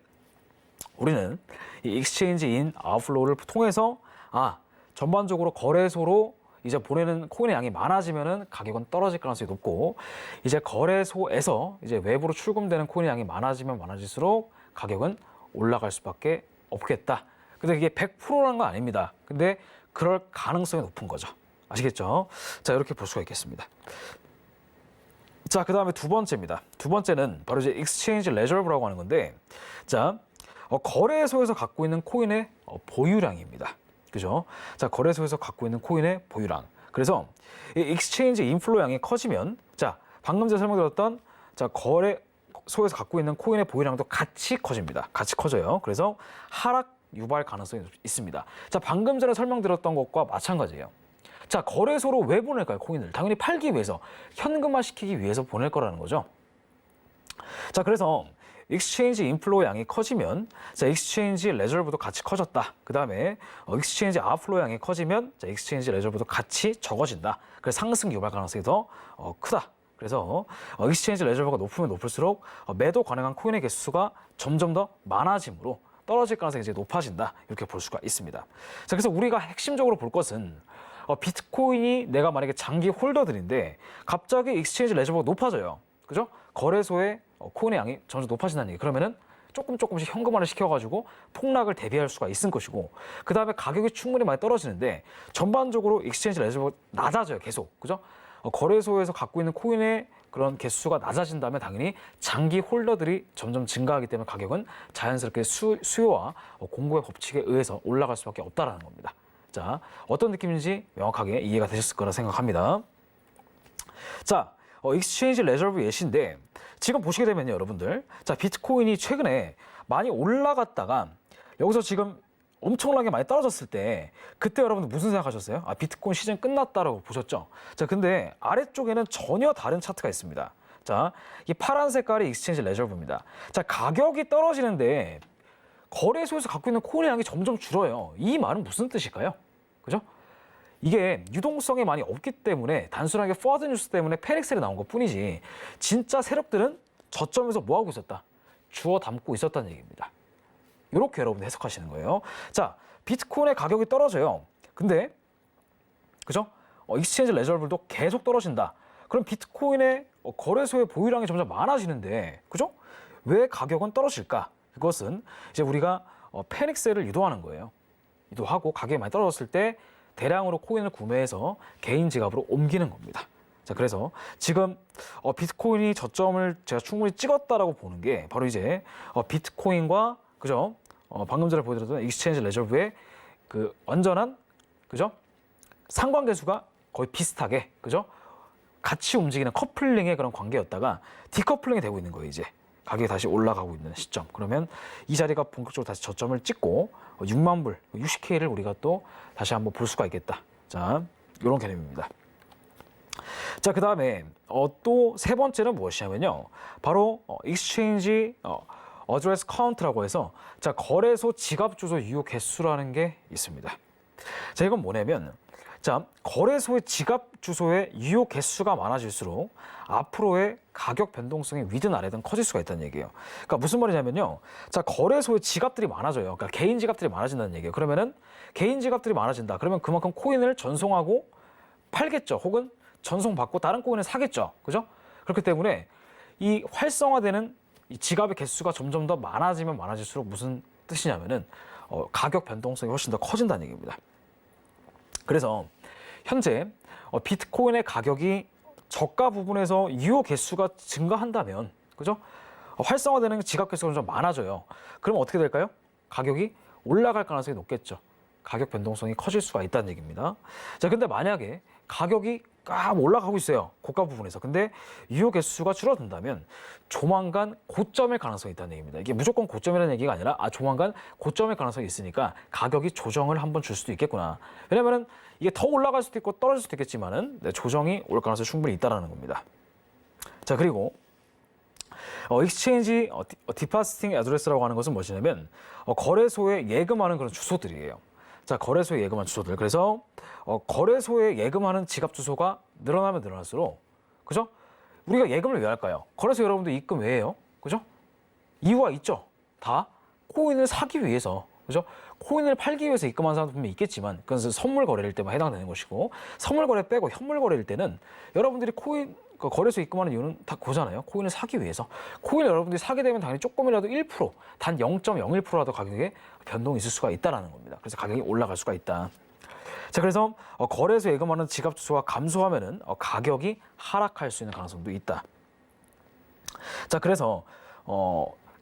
우리는 이 익스체인지 인 아웃플로우를 통해서 전반적으로 거래소로 이제 보내는 코인의 양이 많아지면은 가격은 떨어질 가능성이 높고, 이제 거래소에서 이제 외부로 출금되는 코인의 양이 많아지면 많아질수록 가격은 올라갈 수밖에 없겠다. 근데 이게 100%라는 건 아닙니다. 근데 그럴 가능성이 높은 거죠. 아시겠죠? 자, 이렇게 볼 수가 있겠습니다. 자, 그 다음에 두 번째입니다. 두 번째는 바로 이제 익스체인지 레저브라고 하는 건데, 자, 거래소에서 갖고 있는 코인의 보유량입니다. 그죠? 자, 거래소에서 갖고 있는 코인의 보유량. 그래서 이 익스체인지 인플로 양이 커지면, 자, 방금 전에 설명드렸던 자, 거래소에서 갖고 있는 코인의 보유량도 같이 커집니다. 같이 커져요. 그래서 하락 유발 가능성이 있습니다. 자, 방금 전에 설명드렸던 것과 마찬가지예요. 자, 거래소로 왜 보낼까요? 코인을 당연히 팔기 위해서, 현금화 시키기 위해서 보낼 거라는 거죠. 자, 그래서 익스체인지 인플로우 양이 커지면, 자, 익스체인지 레저브도 같이 커졌다. 그 다음에 익스체인지 아웃플로우 양이 커지면, 자, 익스체인지 레저브도 같이 적어진다. 그래서 상승 유발 가능성이 더 크다. 그래서 익스체인지 레저브가 높으면 높을수록 매도 가능한 코인의 개수가 점점 더 많아지므로 떨어질 가능성이 이제 높아진다. 이렇게 볼 수가 있습니다. 자, 그래서 우리가 핵심적으로 볼 것은 비트코인이 내가 만약에 장기 홀더들인데 갑자기 익스체인지 레저브가 높아져요. 그죠? 거래소에 코인의 양이 점점 높아진다는 얘기. 그러면은 조금씩 현금화를 시켜가지고 폭락을 대비할 수가 있을 것이고, 그 다음에 가격이 충분히 많이 떨어지는데 전반적으로 익스체인지 레저브가 낮아져요. 계속. 그죠? 거래소에서 갖고 있는 코인의 그런 개수가 낮아진다면 당연히 장기 홀더들이 점점 증가하기 때문에 가격은 자연스럽게 수요와 공급의 법칙에 의해서 올라갈 수밖에 없다는 겁니다. 자, 어떤 느낌인지 명확하게 이해가 되셨을 거라 생각합니다. 자, 익스체인지 레저브 예시인데 지금 보시게 되면요, 여러분들. 자, 비트코인이 최근에 많이 올라갔다가 여기서 지금 엄청나게 많이 떨어졌을 때 그때 여러분들 무슨 생각하셨어요? 비트코인 시즌 끝났다라고 보셨죠? 자, 근데 아래쪽에는 전혀 다른 차트가 있습니다. 자, 이 파란 색깔이 익스체인지 레저브입니다. 자, 가격이 떨어지는데 거래소에서 갖고 있는 코인의 양이 점점 줄어요. 이 말은 무슨 뜻일까요? 그죠? 이게 유동성이 많이 없기 때문에 단순하게 포워드 뉴스 때문에 패닉셀이 나온 것 뿐이지 진짜 세력들은 저점에서 뭐 하고 있었다? 주워 담고 있었다는 얘기입니다. 이렇게 여러분들 해석하시는 거예요. 자, 비트코인의 가격이 떨어져요. 근데 그죠? 익스체인지 레저블도 계속 떨어진다. 그럼 비트코인의 거래소의 보유량이 점점 많아지는데, 그죠? 왜 가격은 떨어질까? 그것은 이제 우리가 패닉셀을 유도하는 거예요. 유도하고 가격이 많이 떨어졌을 때 대량으로 코인을 구매해서 개인 지갑으로 옮기는 겁니다. 자, 그래서 지금 비트코인이 저점을 제가 충분히 찍었다라고 보는 게 바로 이제 비트코인과, 그죠? 방금 전에 보여드렸던 익스체인지 레저브의 그 완전한, 그죠? 상관계수가 거의 비슷하게, 그죠? 같이 움직이는 커플링의 그런 관계였다가 디커플링이 되고 있는 거예요, 이제. 가격이 다시 올라가고 있는 시점. 그러면 이 자리가 본격적으로 다시 저점을 찍고 6만 불, 60K를 우리가 또 다시 한번 볼 수가 있겠다. 자, 이런 개념입니다. 자, 그 다음에 또 세 번째는 무엇이냐면요. 바로 익스체인지 어드레스 카운트라고 해서, 자, 거래소 지갑 주소 유효 개수라는 게 있습니다. 자, 이건 뭐냐면, 자, 거래소의 지갑 주소의 유효 개수가 많아질수록 앞으로의 가격 변동성이 위든 아래든 커질 수가 있다는 얘기예요. 그러니까 무슨 말이냐면요. 자, 거래소의 지갑들이 많아져요. 그러니까 개인 지갑들이 많아진다는 얘기예요. 그러면은 개인 지갑들이 많아진다. 그러면 그만큼 코인을 전송하고 팔겠죠. 혹은 전송받고 다른 코인을 사겠죠. 그죠? 그렇기 때문에 이 활성화되는 이 지갑의 개수가 점점 더 많아지면 많아질수록 무슨 뜻이냐면은 가격 변동성이 훨씬 더 커진다는 얘기입니다. 그래서 현재 비트코인의 가격이 저가 부분에서 유효 개수가 증가한다면, 그죠? 활성화되는 지갑 개수가 좀 많아져요. 그럼 어떻게 될까요? 가격이 올라갈 가능성이 높겠죠. 가격 변동성이 커질 수가 있다는 얘기입니다. 자, 근데 만약에 가격이 올라가고 있어요. 고가 부분에서. 근데 유효 개수가 줄어든다면 조만간 고점일 가능성이 있다는 얘기입니다. 이게 무조건 고점이라는 얘기가 아니라 조만간 고점일 가능성이 있으니까 가격이 조정을 한번 줄 수도 있겠구나. 왜냐면은 이게 더 올라갈 수도 있고 떨어질 수도 있겠지만은 조정이 올 가능성이 충분히 있다라는 겁니다. 자, 그리고 익스체인지 디파스팅 애드레스라고 하는 것은 무엇이냐면 거래소에 예금하는 그런 주소들이에요. 자, 거래소에 예금한 주소들. 그래서 거래소에 예금하는 지갑 주소가 늘어나면 늘어날수록, 그죠? 우리가 예금을 왜 할까요? 거래소 여러분들 입금 왜 해요? 그죠? 이유가 있죠. 다 코인을 사기 위해서, 그죠? 코인을 팔기 위해서 입금한 사람도 분명히 있겠지만 그건 선물 거래일 때만 해당되는 것이고, 선물 거래 빼고 현물 거래일 때는 여러분들이 거래소 입금하는 이유는 다 그거잖아요. 코인을 사기 위해서. 코인을 여러분들이 사게 되면 당연히 조금이라도 1%, 단 0.01%라도 가격에 변동이 있을 수가 있다는 겁니다. 그래서 가격이 올라갈 수가 있다. 자, 그래서 거래소 예금하는 지갑 주소가 감소하면은 가격이 하락할 수 있는 가능성도 있다. 자, 그래서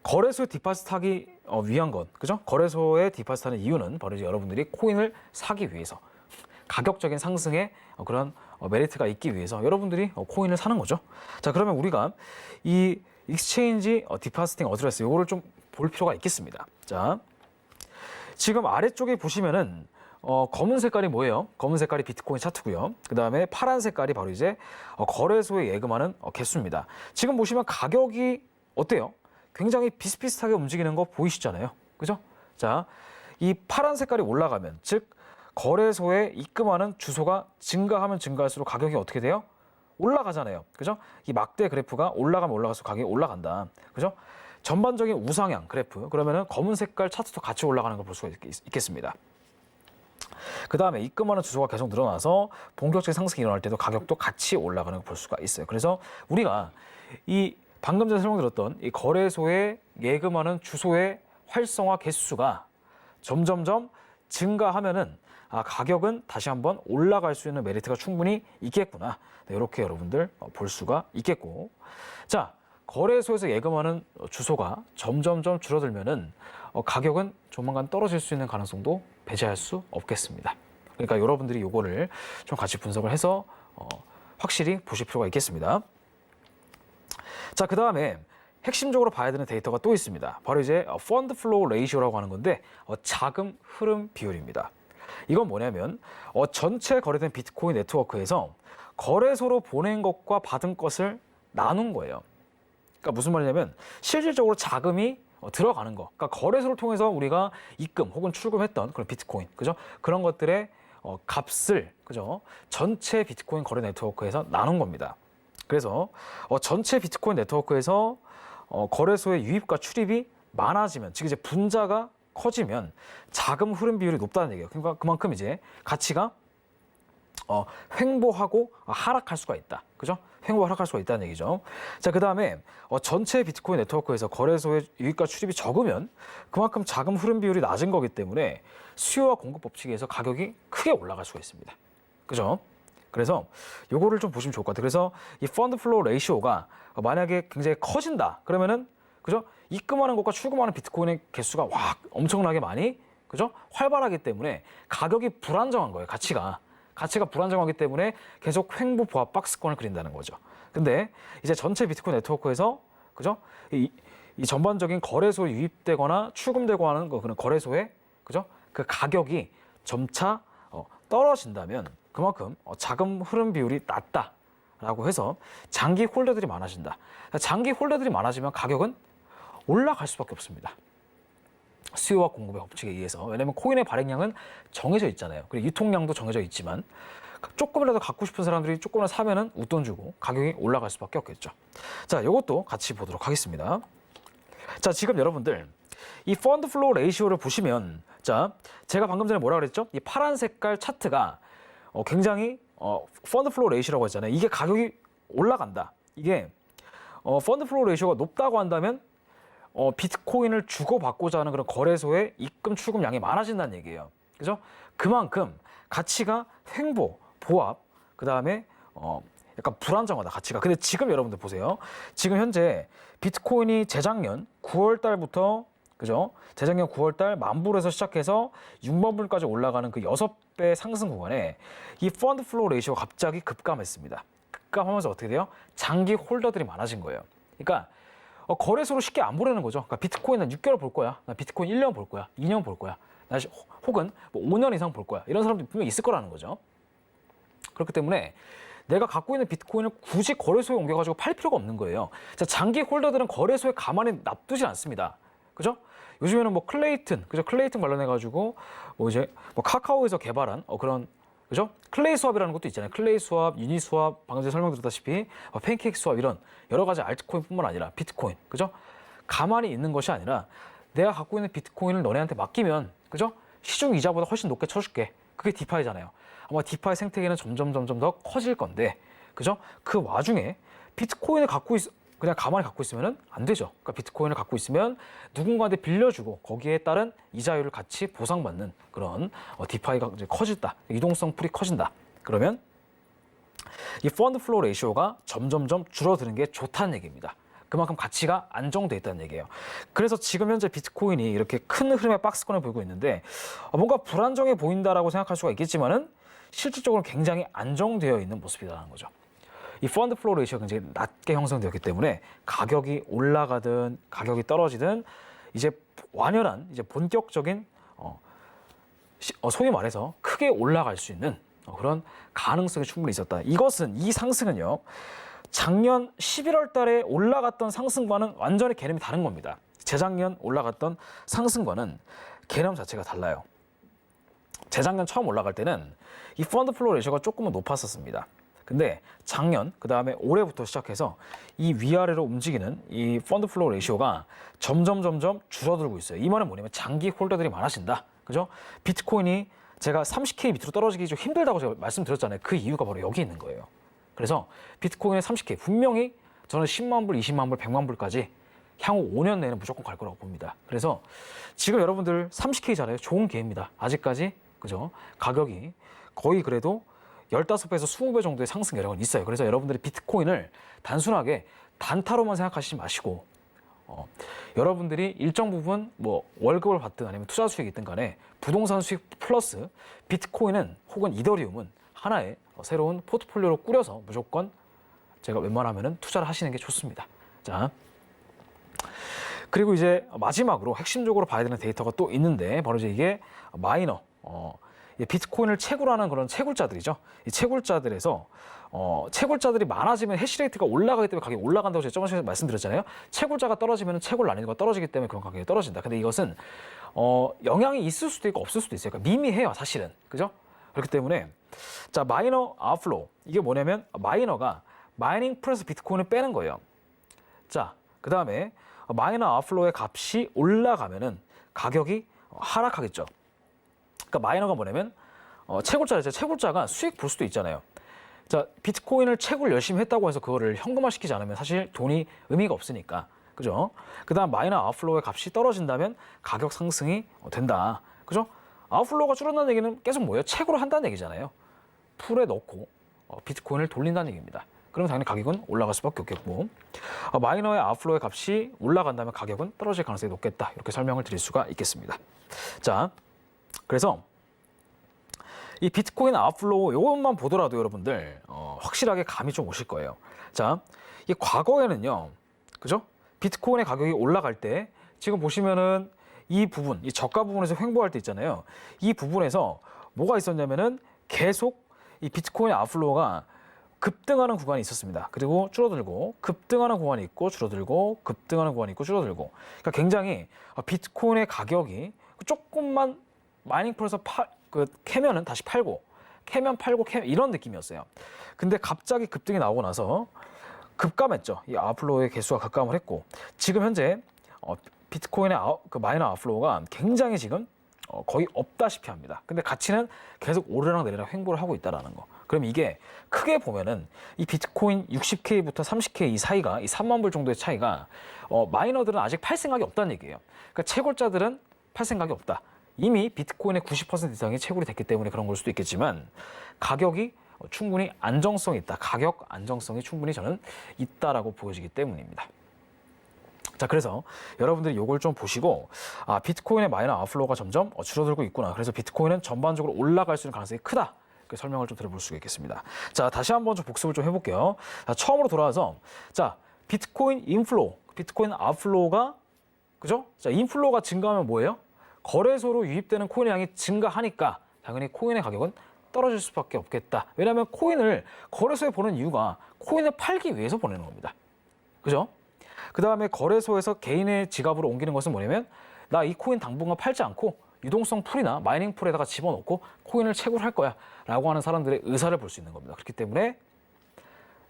거래소에 디파짓하기 위한 것, 그죠? 거래소에 디파짓하는 이유는 바로 이제 여러분들이 코인을 사기 위해서, 가격적인 상승에 그런 메리트가 있기 위해서 여러분들이 코인을 사는 거죠. 자, 그러면 우리가 이 익스체인지 디파지팅 어드레스 요거를 좀 볼 필요가 있겠습니다. 자, 지금 아래쪽에 보시면은 검은 색깔이 뭐예요? 검은 색깔이 비트코인 차트고요. 그 다음에 파란 색깔이 바로 이제 거래소에 예금하는 개수입니다. 지금 보시면 가격이 어때요? 굉장히 비슷비슷하게 움직이는 거 보이시잖아요. 그죠? 자, 이 파란 색깔이 올라가면, 즉 거래소에 입금하는 주소가 증가하면 증가할수록 가격이 어떻게 돼요? 올라가잖아요. 그죠? 이 막대 그래프가 올라가면 올라갈수록 가격이 올라간다. 그죠? 전반적인 우상향 그래프. 그러면은 검은 색깔 차트도 같이 올라가는 걸 볼 수가 있겠습니다. 그 다음에 입금하는 주소가 계속 늘어나서 본격적인 상승이 일어날 때도 가격도 같이 올라가는 걸 볼 수가 있어요. 그래서 우리가 이 방금 전에 설명드렸던 이 거래소에 예금하는 주소의 활성화 개수가 점점점 증가하면은 가격은 다시 한번 올라갈 수 있는 메리트가 충분히 있겠구나. 네, 이렇게 여러분들 볼 수가 있겠고, 자, 거래소에서 예금하는 주소가 점점점 줄어들면은 가격은 조만간 떨어질 수 있는 가능성도 배제할 수 없겠습니다. 그러니까 여러분들이 요거를 좀 같이 분석을 해서 확실히 보실 필요가 있겠습니다. 자, 그 다음에 핵심적으로 봐야 되는 데이터가 또 있습니다. 바로 이제 펀드 플로우 레이시오라고 하는 건데 자금 흐름 비율입니다. 이건 뭐냐면 전체 거래된 비트코인 네트워크에서 거래소로 보낸 것과 받은 것을 나눈 거예요. 그러니까 무슨 말이냐면 실질적으로 자금이 들어가는 거. 그러니까 거래소를 통해서 우리가 입금 혹은 출금했던 그런 비트코인, 그죠? 그런 것들의 값을, 그죠? 전체 비트코인 거래 네트워크에서 나눈 겁니다. 그래서 전체 비트코인 네트워크에서 거래소의 유입과 출입이 많아지면, 즉 이제 분자가 커지면 자금 흐름 비율이 높다는 얘기예요. 그러니까 그만큼 이제 가치가 횡보하고 하락할 수가 있다. 그죠? 횡보 하락할 수가 있다는 얘기죠. 자, 그 다음에 전체 비트코인 네트워크에서 거래소의 유입과 출입이 적으면 그만큼 자금 흐름 비율이 낮은 거기 때문에 수요와 공급 법칙에 의해서 가격이 크게 올라갈 수가 있습니다. 그죠? 그래서 요거를 좀 보시면 좋을 것 같아요. 그래서 이 펀드 플로우 레이시오가 만약에 굉장히 커진다. 그러면은, 그죠? 입금하는 것과 출금하는 비트코인의 개수가 엄청나게 많이, 그죠? 활발하기 때문에 가격이 불안정한 거예요. 가치가 불안정하기 때문에 계속 횡보 보합 박스권을 그린다는 거죠. 근데 이제 전체 비트코인 네트워크에서, 그죠? 이 전반적인 거래소에 유입되거나 출금되고 하는 그런 거래소에, 그죠? 그 가격이 점차 떨어진다면 그만큼 자금 흐름 비율이 낮다라고 해서 장기 홀더들이 많아진다. 장기 홀더들이 많아지면 가격은 올라갈 수밖에 없습니다. 수요와 공급의 법칙에 의해서. 왜냐하면 코인의 발행량은 정해져 있잖아요. 그리고 유통량도 정해져 있지만 조금이라도 갖고 싶은 사람들이 조금이라도 사면은 웃돈 주고 가격이 올라갈 수밖에 없겠죠. 자, 이것도 같이 보도록 하겠습니다. 자, 지금 여러분들 이 펀드 플로우 레이시오를 보시면, 자, 제가 방금 전에 뭐라 그랬죠? 이 파란 색깔 차트가 굉장히 펀드 플로우 레이시오라고 했잖아요. 이게 가격이 올라간다. 이게 펀드 플로우 레이시오가 높다고 한다면 비트코인을 주고받고자 하는 그런 거래소의 입금 출금량이 많아진다는 얘기예요. 그죠? 그만큼 가치가 횡보, 보합, 그 다음에 약간 불안정하다, 가치가. 근데 지금 여러분들 보세요. 지금 현재 비트코인이 재작년 9월 달부터 그죠? 재작년 9월 달 10,000불에서 시작해서 6만 불까지 올라가는 그 6배 상승 구간에 이 펀드 플로우 레이시오가 갑자기 급감했습니다. 급감하면서 어떻게 돼요? 장기 홀더들이 많아진 거예요. 그러니까 거래소로 쉽게 안 보내는 거죠. 그러니까 비트코인은 6개월 볼 거야. 나 비트코인 1년 볼 거야. 2년 볼 거야. 혹은 뭐 5년 이상 볼 거야. 이런 사람들이 분명히 있을 거라는 거죠. 그렇기 때문에 내가 갖고 있는 비트코인을 굳이 거래소에 옮겨가지고 팔 필요가 없는 거예요. 자, 장기 홀더들은 거래소에 가만히 놔두지 않습니다. 그죠? 요즘에는 뭐 클레이튼, 그죠? 클레이튼 관련해가지고 뭐 이제 뭐 카카오에서 개발한 그런 그죠? 클레이 수합이라는 것도 있잖아요. 클레이 수합, 유니 수합, 방금 전에 설명드렸다시피 팬케이크 수합 이런 여러 가지 알트코인뿐만 아니라 비트코인, 그죠? 가만히 있는 것이 아니라 내가 갖고 있는 비트코인을 너네한테 맡기면, 그죠? 시중 이자보다 훨씬 높게 쳐줄게. 그게 디파이잖아요. 아마 디파이 생태계는 점점 더 커질 건데, 그죠? 그 와중에 비트코인을 그냥 가만히 갖고 있으면 안 되죠. 그러니까 비트코인을 갖고 있으면 누군가한테 빌려주고 거기에 따른 이자율을 같이 보상받는 그런 디파이가 이제 커진다. 유동성 풀이 커진다. 그러면 이 펀드 플로우 레이시오가 점점 줄어드는 게 좋다는 얘기입니다. 그만큼 가치가 안정돼 있다는 얘기예요. 그래서 지금 현재 비트코인이 이렇게 큰 흐름의 박스권을 보이고 있는데 뭔가 불안정해 보인다라고 생각할 수가 있겠지만은 실질적으로 굉장히 안정되어 있는 모습이라는 거죠. 이 펀드 플로우 레이시오가 굉장히 낮게 형성되었기 때문에 가격이 올라가든 가격이 떨어지든 이제 완연한 이제 본격적인 소위 말해서 크게 올라갈 수 있는 그런 가능성이 충분히 있었다. 이 상승은요. 작년 11월 달에 올라갔던 상승과는 완전히 개념이 다른 겁니다. 재작년 올라갔던 상승과는 개념 자체가 달라요. 재작년 처음 올라갈 때는 이 펀드 플로우 레이시오가 조금은 높았었습니다. 근데 작년, 그 다음에 올해부터 시작해서 이 위아래로 움직이는 이 펀드 플로우 레이시오가 점점 줄어들고 있어요. 이 말은 뭐냐면 장기 홀더들이 많아진다. 그죠? 비트코인이 제가 30K 밑으로 떨어지기 좀 힘들다고 제가 말씀드렸잖아요. 그 이유가 바로 여기 있는 거예요. 그래서 비트코인의 30K, 분명히 저는 10만 불, 20만 불, 100만 불까지 향후 5년 내에는 무조건 갈 거라고 봅니다. 그래서 지금 여러분들 30K잖아요. 좋은 기회입니다. 아직까지, 그죠? 가격이 거의 그래도 15배에서 20배 정도의 상승 여력은 있어요. 그래서 여러분들이 비트코인을 단순하게 단타로만 생각하시지 마시고 여러분들이 일정 부분 뭐 월급을 받든 아니면 투자 수익이 있든 간에 부동산 수익 플러스 비트코인은 혹은 이더리움은 하나의 새로운 포트폴리오로 꾸려서 무조건 제가 웬만하면 투자를 하시는 게 좋습니다. 자, 그리고 이제 마지막으로 핵심적으로 봐야 되는 데이터가 또 있는데 바로 이제 이게 마이너 비트코인을 채굴하는 그런 채굴자들이죠. 이 채굴자들에서 채굴자들이 많아지면 해시레이트가 올라가기 때문에 가격이 올라간다고 제가 저번 시간에 말씀드렸잖아요. 채굴자가 떨어지면 채굴 난이도가 떨어지기 때문에 그런 가격이 떨어진다. 근데 이것은 영향이 있을 수도 있고 없을 수도 있어요. 그러니까 미미해요, 사실은. 그죠? 그렇기 때문에 자, 마이너 아웃플로우. 이게 뭐냐면 마이너가 마이닝 풀에서 비트코인을 빼는 거예요. 자, 그다음에 마이너 아웃플로우의 값이 올라가면은 가격이 하락하겠죠. 그러니까 마이너가 뭐냐면 채굴자죠. 채굴자가 수익 볼 수도 있잖아요. 자, 비트코인을 채굴 열심히 했다고 해서 그거를 현금화시키지 않으면 사실 돈이 의미가 없으니까. 그죠? 그다음 마이너 아웃플로우의 값이 떨어진다면 가격 상승이 된다. 그죠? 아웃플로우가 줄어든다는 얘기는 계속 뭐예요? 채굴을 한다는 얘기잖아요. 풀에 넣고 비트코인을 돌린다는 얘기입니다. 그럼 당연히 가격은 올라갈 수밖에 없겠고 마이너의 아웃플로우의 값이 올라간다면 가격은 떨어질 가능성이 높겠다. 이렇게 설명을 드릴 수가 있겠습니다. 자, 그래서 이 비트코인 아웃플로우 이것만 보더라도 여러분들 확실하게 감이 좀 오실 거예요. 자, 이 과거에는요, 그죠? 비트코인의 가격이 올라갈 때 지금 보시면은 이 부분, 이 저가 부분에서 횡보할 때 있잖아요. 이 부분에서 뭐가 있었냐면은 계속 이 비트코인의 아웃플로우가 급등하는 구간이 있었습니다. 그리고 줄어들고 급등하는 구간이 있고 줄어들고 급등하는 구간이 있고 줄어들고. 그러니까 굉장히 비트코인의 가격이 조금만 마이닝풀에서 캐면은 다시 팔고 캐면 팔고 이런 느낌이었어요. 근데 갑자기 급등이 나오고 나서 급감했죠. 이 아웃플로우의 개수가 급감을 했고 지금 현재 비트코인의 그 마이너 아웃플로우가 굉장히 지금 거의 없다시피 합니다. 근데 가치는 계속 오르락 내리락 횡보를 하고 있다라는 거. 그럼 이게 크게 보면은 이 비트코인 60K부터 30K 이 사이가 이 3만 불 정도의 차이가 마이너들은 아직 팔 생각이 없다는 얘기예요. 그러니까 채굴자들은 팔 생각이 없다. 이미 비트코인의 90% 이상이 채굴이 됐기 때문에 그런 걸 수도 있겠지만 가격이 충분히 안정성이 있다. 가격 안정성이 충분히 저는 있다라고 보여지기 때문입니다. 자, 그래서 여러분들이 이걸 좀 보시고 비트코인의 마이너 아웃플로우가 점점 줄어들고 있구나. 그래서 비트코인은 전반적으로 올라갈 수 있는 가능성이 크다. 이렇게 설명을 좀 드려볼 수가 있겠습니다. 자, 다시 한번 좀 복습을 좀 해볼게요. 자, 처음으로 돌아와서 자, 비트코인 인플로우, 비트코인 아웃플로우가 그죠? 자, 인플로우가 증가하면 뭐예요? 거래소로 유입되는 코인의 양이 증가하니까 당연히 코인의 가격은 떨어질 수밖에 없겠다. 왜냐하면 코인을 거래소에 보내는 이유가 코인을 팔기 위해서 보내는 겁니다. 그죠? 그 다음에 거래소에서 개인의 지갑으로 옮기는 것은 뭐냐면 나 이 코인 당분간 팔지 않고 유동성 풀이나 마이닝 풀에다가 집어넣고 코인을 채굴할 거야 라고 하는 사람들의 의사를 볼 수 있는 겁니다. 그렇기 때문에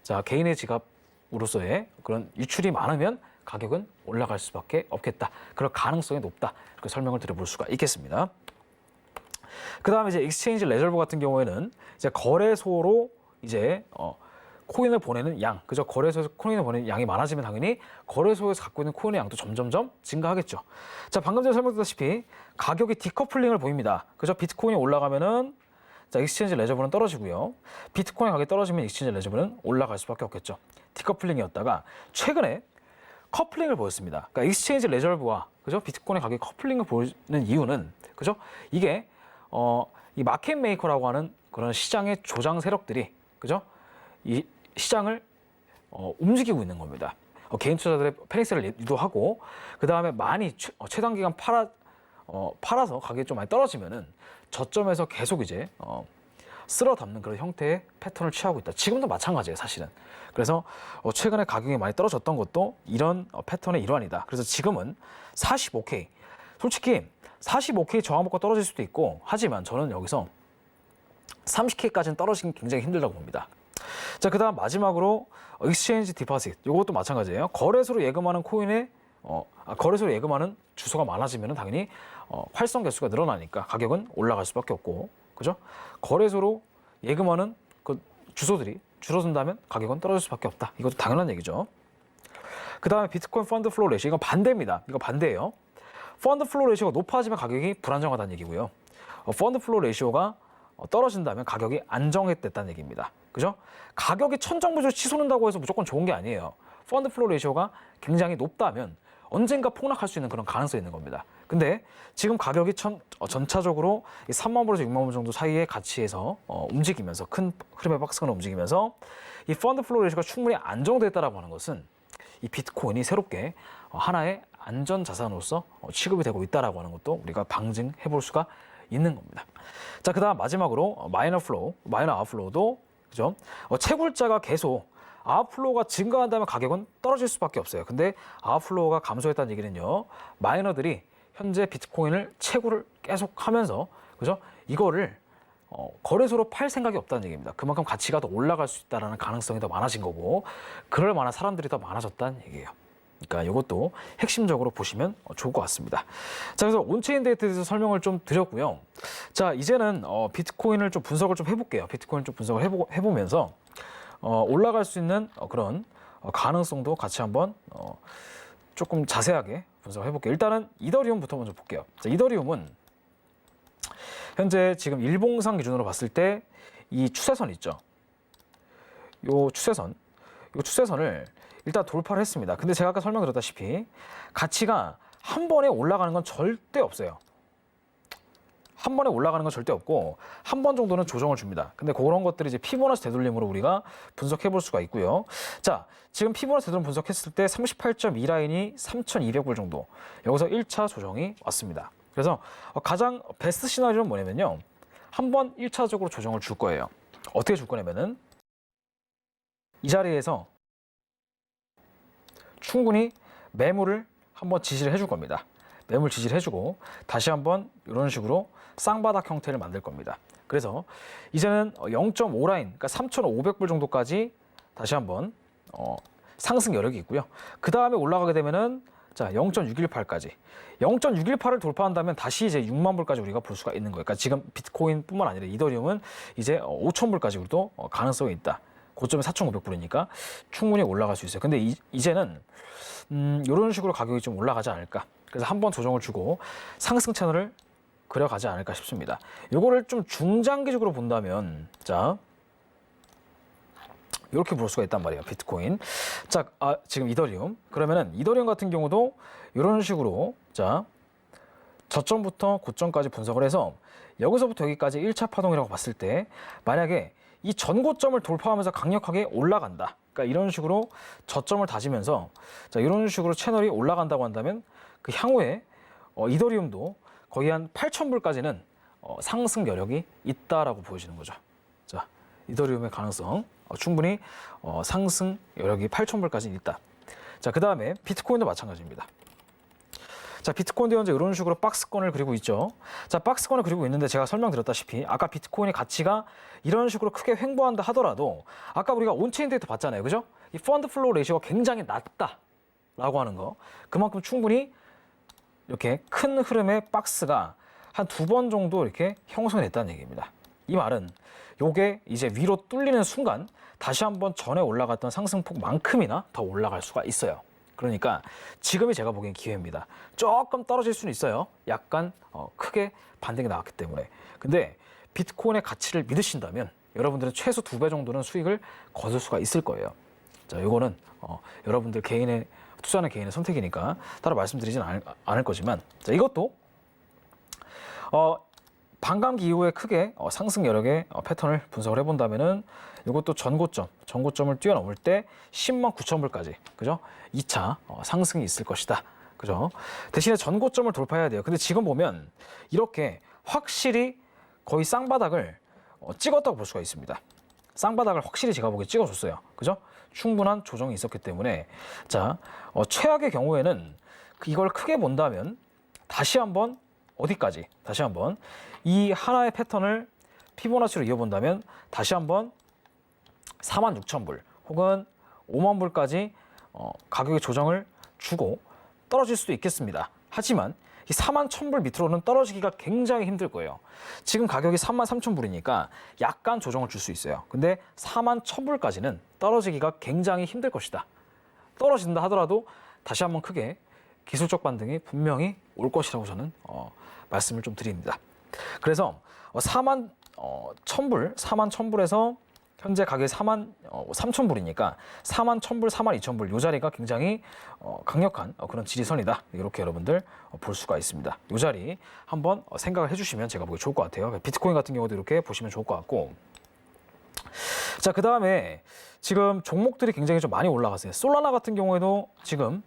자, 개인의 지갑으로서의 그런 유출이 많으면 가격은 올라갈 수밖에 없겠다. 그럴 가능성이 높다. 이렇게 설명을 드려볼 수가 있겠습니다. 그 다음에 이제 익스체인지 레저브 같은 경우에는 이제 거래소로 이제 코인을 보내는 양, 그죠? 거래소에서 코인을 보내는 양이 많아지면 당연히 거래소에서 갖고 있는 코인의 양도 점점점 증가하겠죠. 자, 방금 전에 설명드렸다시피 가격이 디커플링을 보입니다. 그죠? 비트코인이 올라가면은 자, 익스체인지 레저브는 떨어지고요. 비트코인 가격이 떨어지면 익스체인지 레저브는 올라갈 수밖에 없겠죠. 디커플링이었다가 최근에 커플링을 보였습니다. 그러니까 익스체인지 레저브와 그죠? 비트코인 가격이 커플링을 보이는 이유는 그죠? 이게 이 마켓 메이커라고 하는 그런 시장의 조장 세력들이 그죠? 이 시장을 움직이고 있는 겁니다. 개인 투자자들의 패닉세를 유도하고 그 다음에 많이 최단기간 팔아서 가격이 좀 많이 떨어지면은 저점에서 계속 이제 쓸어 담는 그런 형태의 패턴을 취하고 있다. 지금도 마찬가지예요, 사실은. 그래서 최근에 가격이 많이 떨어졌던 것도 이런 패턴의 일환이다. 그래서 지금은 45K. 솔직히 45K 저항받고 떨어질 수도 있고 하지만 저는 여기서 30K까지는 떨어지긴 굉장히 힘들다고 봅니다. 자, 그 다음 마지막으로 익스체인지 디파짓. 이것도 마찬가지예요. 거래소로 예금하는 코인에 거래소로 예금하는 주소가 많아지면 당연히 활성 개수가 늘어나니까 가격은 올라갈 수밖에 없고, 그죠? 거래소로 예금하는 그 주소들이 줄어든다면 가격은 떨어질 수밖에 없다. 이것도 당연한 얘기죠. 그 다음에 비트코인 펀드 플로우 레시오. 이건 반대입니다. 이거 반대예요. 펀드 플로우 레시오가 높아지면 가격이 불안정하다는 얘기고요. 펀드 플로우 레시오가 떨어진다면 가격이 안정됐다는 얘기입니다. 그죠? 가격이 천정부지로 치솟는다고 해서 무조건 좋은 게 아니에요. 펀드 플로우 레시오가 굉장히 높다면 언젠가 폭락할 수 있는 그런 가능성이 있는 겁니다. 근데 지금 가격이 전차적으로 3만 불에서 6만 불 정도 사이의 가치에서 움직이면서 큰 흐름의 박스권을 움직이면서 이 펀드 플로우 레시오가 충분히 안정됐다라고 하는 것은 이 비트코인이 새롭게 하나의 안전 자산으로서 취급이 되고 있다라고 하는 것도 우리가 방증해 볼 수가 있는 겁니다. 자, 그다음 마지막으로 마이너 아웃플로우도 그죠? 채굴자가 계속 아웃플로우가 증가한다면 가격은 떨어질 수밖에 없어요. 근데 아웃플로우가 감소했다는 얘기는요, 마이너들이 현재 비트코인을 채굴을 계속하면서 그죠? 이거를 거래소로 팔 생각이 없다는 얘기입니다. 그만큼 가치가 더 올라갈 수 있다는 가능성이 더 많아진 거고, 그럴 만한 사람들이 더 많아졌다는 얘기예요. 그러니까 이것도 핵심적으로 보시면 좋을 것 같습니다. 자, 그래서 온체인 데이터에 대해서 설명을 좀 드렸고요. 자, 이제는 비트코인을 좀 분석을 좀 해볼게요. 비트코인 좀 분석을 해보면서 올라갈 수 있는 그런 가능성도 같이 한번 조금 자세하게 분석을 해볼게요. 일단은 이더리움부터 먼저 볼게요. 자, 이더리움은 현재 지금 일봉상 기준으로 봤을 때 이 추세선 있죠. 이 추세선을 일단 돌파를 했습니다. 근데 제가 아까 설명드렸다시피 가치가 한 번에 올라가는 건 절대 없어요. 한 번에 올라가는 건 절대 없고 한 번 정도는 조정을 줍니다. 근데 그런 것들이 이제 피보나치 되돌림으로 우리가 분석해 볼 수가 있고요. 자, 지금 피보나치 되돌림 분석했을 때 38.2 라인이 3,200불 정도. 여기서 1차 조정이 왔습니다. 그래서 가장 베스트 시나리오는 뭐냐면요, 한 번 1차적으로 조정을 줄 거예요. 어떻게 줄 거냐면은 이 자리에서 충분히 매물을 한번 지지를 해줄 겁니다. 매물 지지를 해주고 다시 한번 이런 식으로 쌍바닥 형태를 만들 겁니다. 그래서 이제는 0.5 라인, 그러니까 3,500불 정도까지 다시 한번 상승 여력이 있고요. 그 다음에 올라가게 되면은 자, 0.618까지. 0.618을 돌파한다면 다시 이제 6만 불까지 우리가 볼 수가 있는 거예요. 그러니까 지금 비트코인뿐만 아니라 이더리움은 이제 5천 불까지 우리도 가능성이 있다. 고점이 4,500불이니까 충분히 올라갈 수 있어요. 근데 이제는 이런 식으로 가격이 좀 올라가지 않을까. 그래서 한번 조정을 주고 상승 채널을 그려가지 않을까 싶습니다. 요거를 좀 중장기적으로 본다면, 자, 이렇게 볼 수가 있단 말이에요. 비트코인. 자, 지금 이더리움. 그러면은 이더리움 같은 경우도 이런 식으로 자, 저점부터 고점까지 분석을 해서 여기서부터 여기까지 1차 파동이라고 봤을 때 만약에 이 전고점을 돌파하면서 강력하게 올라간다. 그러니까 이런 식으로 저점을 다지면서 자, 이런 식으로 채널이 올라간다고 한다면 그 향후에 이더리움도 거의 한 8,000불까지는 상승 여력이 있다라고 보여지는 거죠. 자, 이더리움의 가능성 충분히 상승 여력이 8,000불까지 있다. 자, 그 다음에 비트코인도 마찬가지입니다. 자, 비트코인도 현재 이런 식으로 박스권을 그리고 있죠. 자, 박스권을 그리고 있는데 제가 설명드렸다시피 아까 비트코인의 가치가 이런 식으로 크게 횡보한다 하더라도 아까 우리가 온체인 데이터 봤잖아요. 그죠? 이 펀드 플로우 레이시오가 굉장히 낮다라고 하는 거. 그만큼 충분히 이렇게 큰 흐름의 박스가 한 2번 정도 이렇게 형성됐다는 얘기입니다. 이 말은 요게 이제 위로 뚫리는 순간 다시 한번 전에 올라갔던 상승폭만큼이나 더 올라갈 수가 있어요. 그러니까 지금이 제가 보기엔 기회입니다. 조금 떨어질 수는 있어요. 약간 크게 반등이 나왔기 때문에. 근데 비트코인의 가치를 믿으신다면 여러분들은 최소 2배 정도는 수익을 거둘 수가 있을 거예요. 자, 요거는 여러분들 개인의 투자는 개인의 선택이니까 따로 말씀드리진 않을 거지만 자, 이것도 반감기 이후에 크게 상승 여력의 패턴을 분석을 해본다면은 이것도 전고점을 뛰어넘을 때 10만 9천 불까지 그죠? 2차 상승이 있을 것이다. 그죠? 대신에 전고점을 돌파해야 돼요. 근데 지금 보면 이렇게 확실히 거의 쌍바닥을 찍었다고 볼 수가 있습니다. 쌍바닥을 확실히 제가 보기에 찍어줬어요. 그죠? 충분한 조정이 있었기 때문에 자, 최악의 경우에는 이걸 크게 본다면 다시 한번 어디까지? 다시 한번 이 하나의 패턴을 피보나치로 이어본다면 다시 한번 46,000불 혹은 5만 불까지 가격의 조정을 주고 떨어질 수도 있겠습니다. 하지만 이 41,000불 밑으로는 떨어지기가 굉장히 힘들 거예요. 지금 가격이 33,000불이니까 약간 조정을 줄 수 있어요. 근데 41,000불까지는 떨어지기가 굉장히 힘들 것이다. 떨어진다 하더라도 다시 한번 크게 기술적 반등이 분명히 올 것이라고 저는 말씀을 좀 드립니다. 그래서 41,000불에서 현재 가격이 43,000불이니까 41,000불, 42,000불 이 자리가 굉장히 강력한 그런 지지선이다. 이렇게 여러분들 볼 수가 있습니다. 이 자리 한번 생각을 해주시면 제가 보기 좋을 것 같아요. 비트코인 같은 경우도 이렇게 보시면 좋을 것 같고 자, 그 다음에 지금 종목들이 굉장히 좀 많이 올라갔어요. 솔라나 같은 경우에도 지금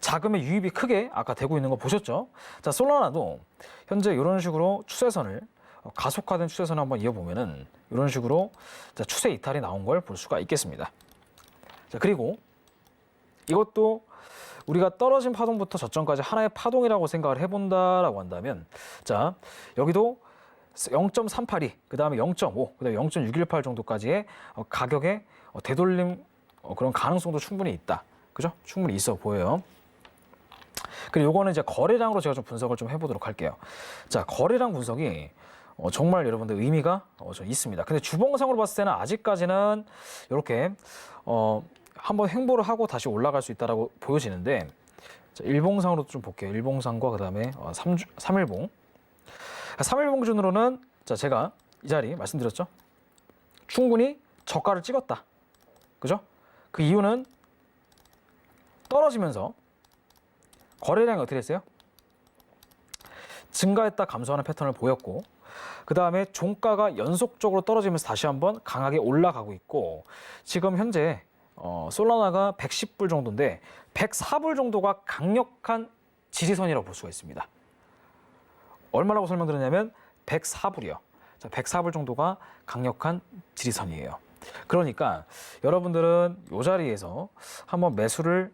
자금의 유입이 크게 아까 되고 있는 거 보셨죠? 자, 솔라나도 현재 이런 식으로 추세선을 가속화된 추세선을 한번 이어보면은 이런 식으로 자, 추세 이탈이 나온 걸 볼 수가 있겠습니다. 자, 그리고 이것도 우리가 떨어진 파동부터 저점까지 하나의 파동이라고 생각을 해본다라고 한다면 자, 여기도 0.382, 그 다음에 0.5, 그 다음에 0.618 정도까지의 가격의 되돌림 그런 가능성도 충분히 있다. 그죠? 충분히 있어 보여요. 그리고 요거는 이제 거래량으로 제가 좀 분석을 좀 해보도록 할게요. 자, 거래량 분석이 정말 여러분들 의미가 좀 있습니다. 근데 주봉상으로 봤을 때는 아직까지는 이렇게 한번 횡보를 하고 다시 올라갈 수 있다라고 보여지는데 자, 일봉상으로도 좀 볼게요. 일봉상과 그 다음에 3일봉. 3일봉 기준으로는 자, 제가 이 자리 말씀드렸죠. 충분히 저가를 찍었다. 그죠? 그 이유는 떨어지면서 거래량이 어떻게 됐어요? 증가했다 감소하는 패턴을 보였고 그 다음에 종가가 연속적으로 떨어지면서 다시 한번 강하게 올라가고 있고 지금 현재 솔라나가 110불 정도인데 104불 정도가 강력한 지지선이라고 볼 수가 있습니다. 얼마라고 설명드렸냐면 104불이요. 자, 104불 정도가 강력한 지지선이에요. 그러니까 여러분들은 이 자리에서 한번 매수를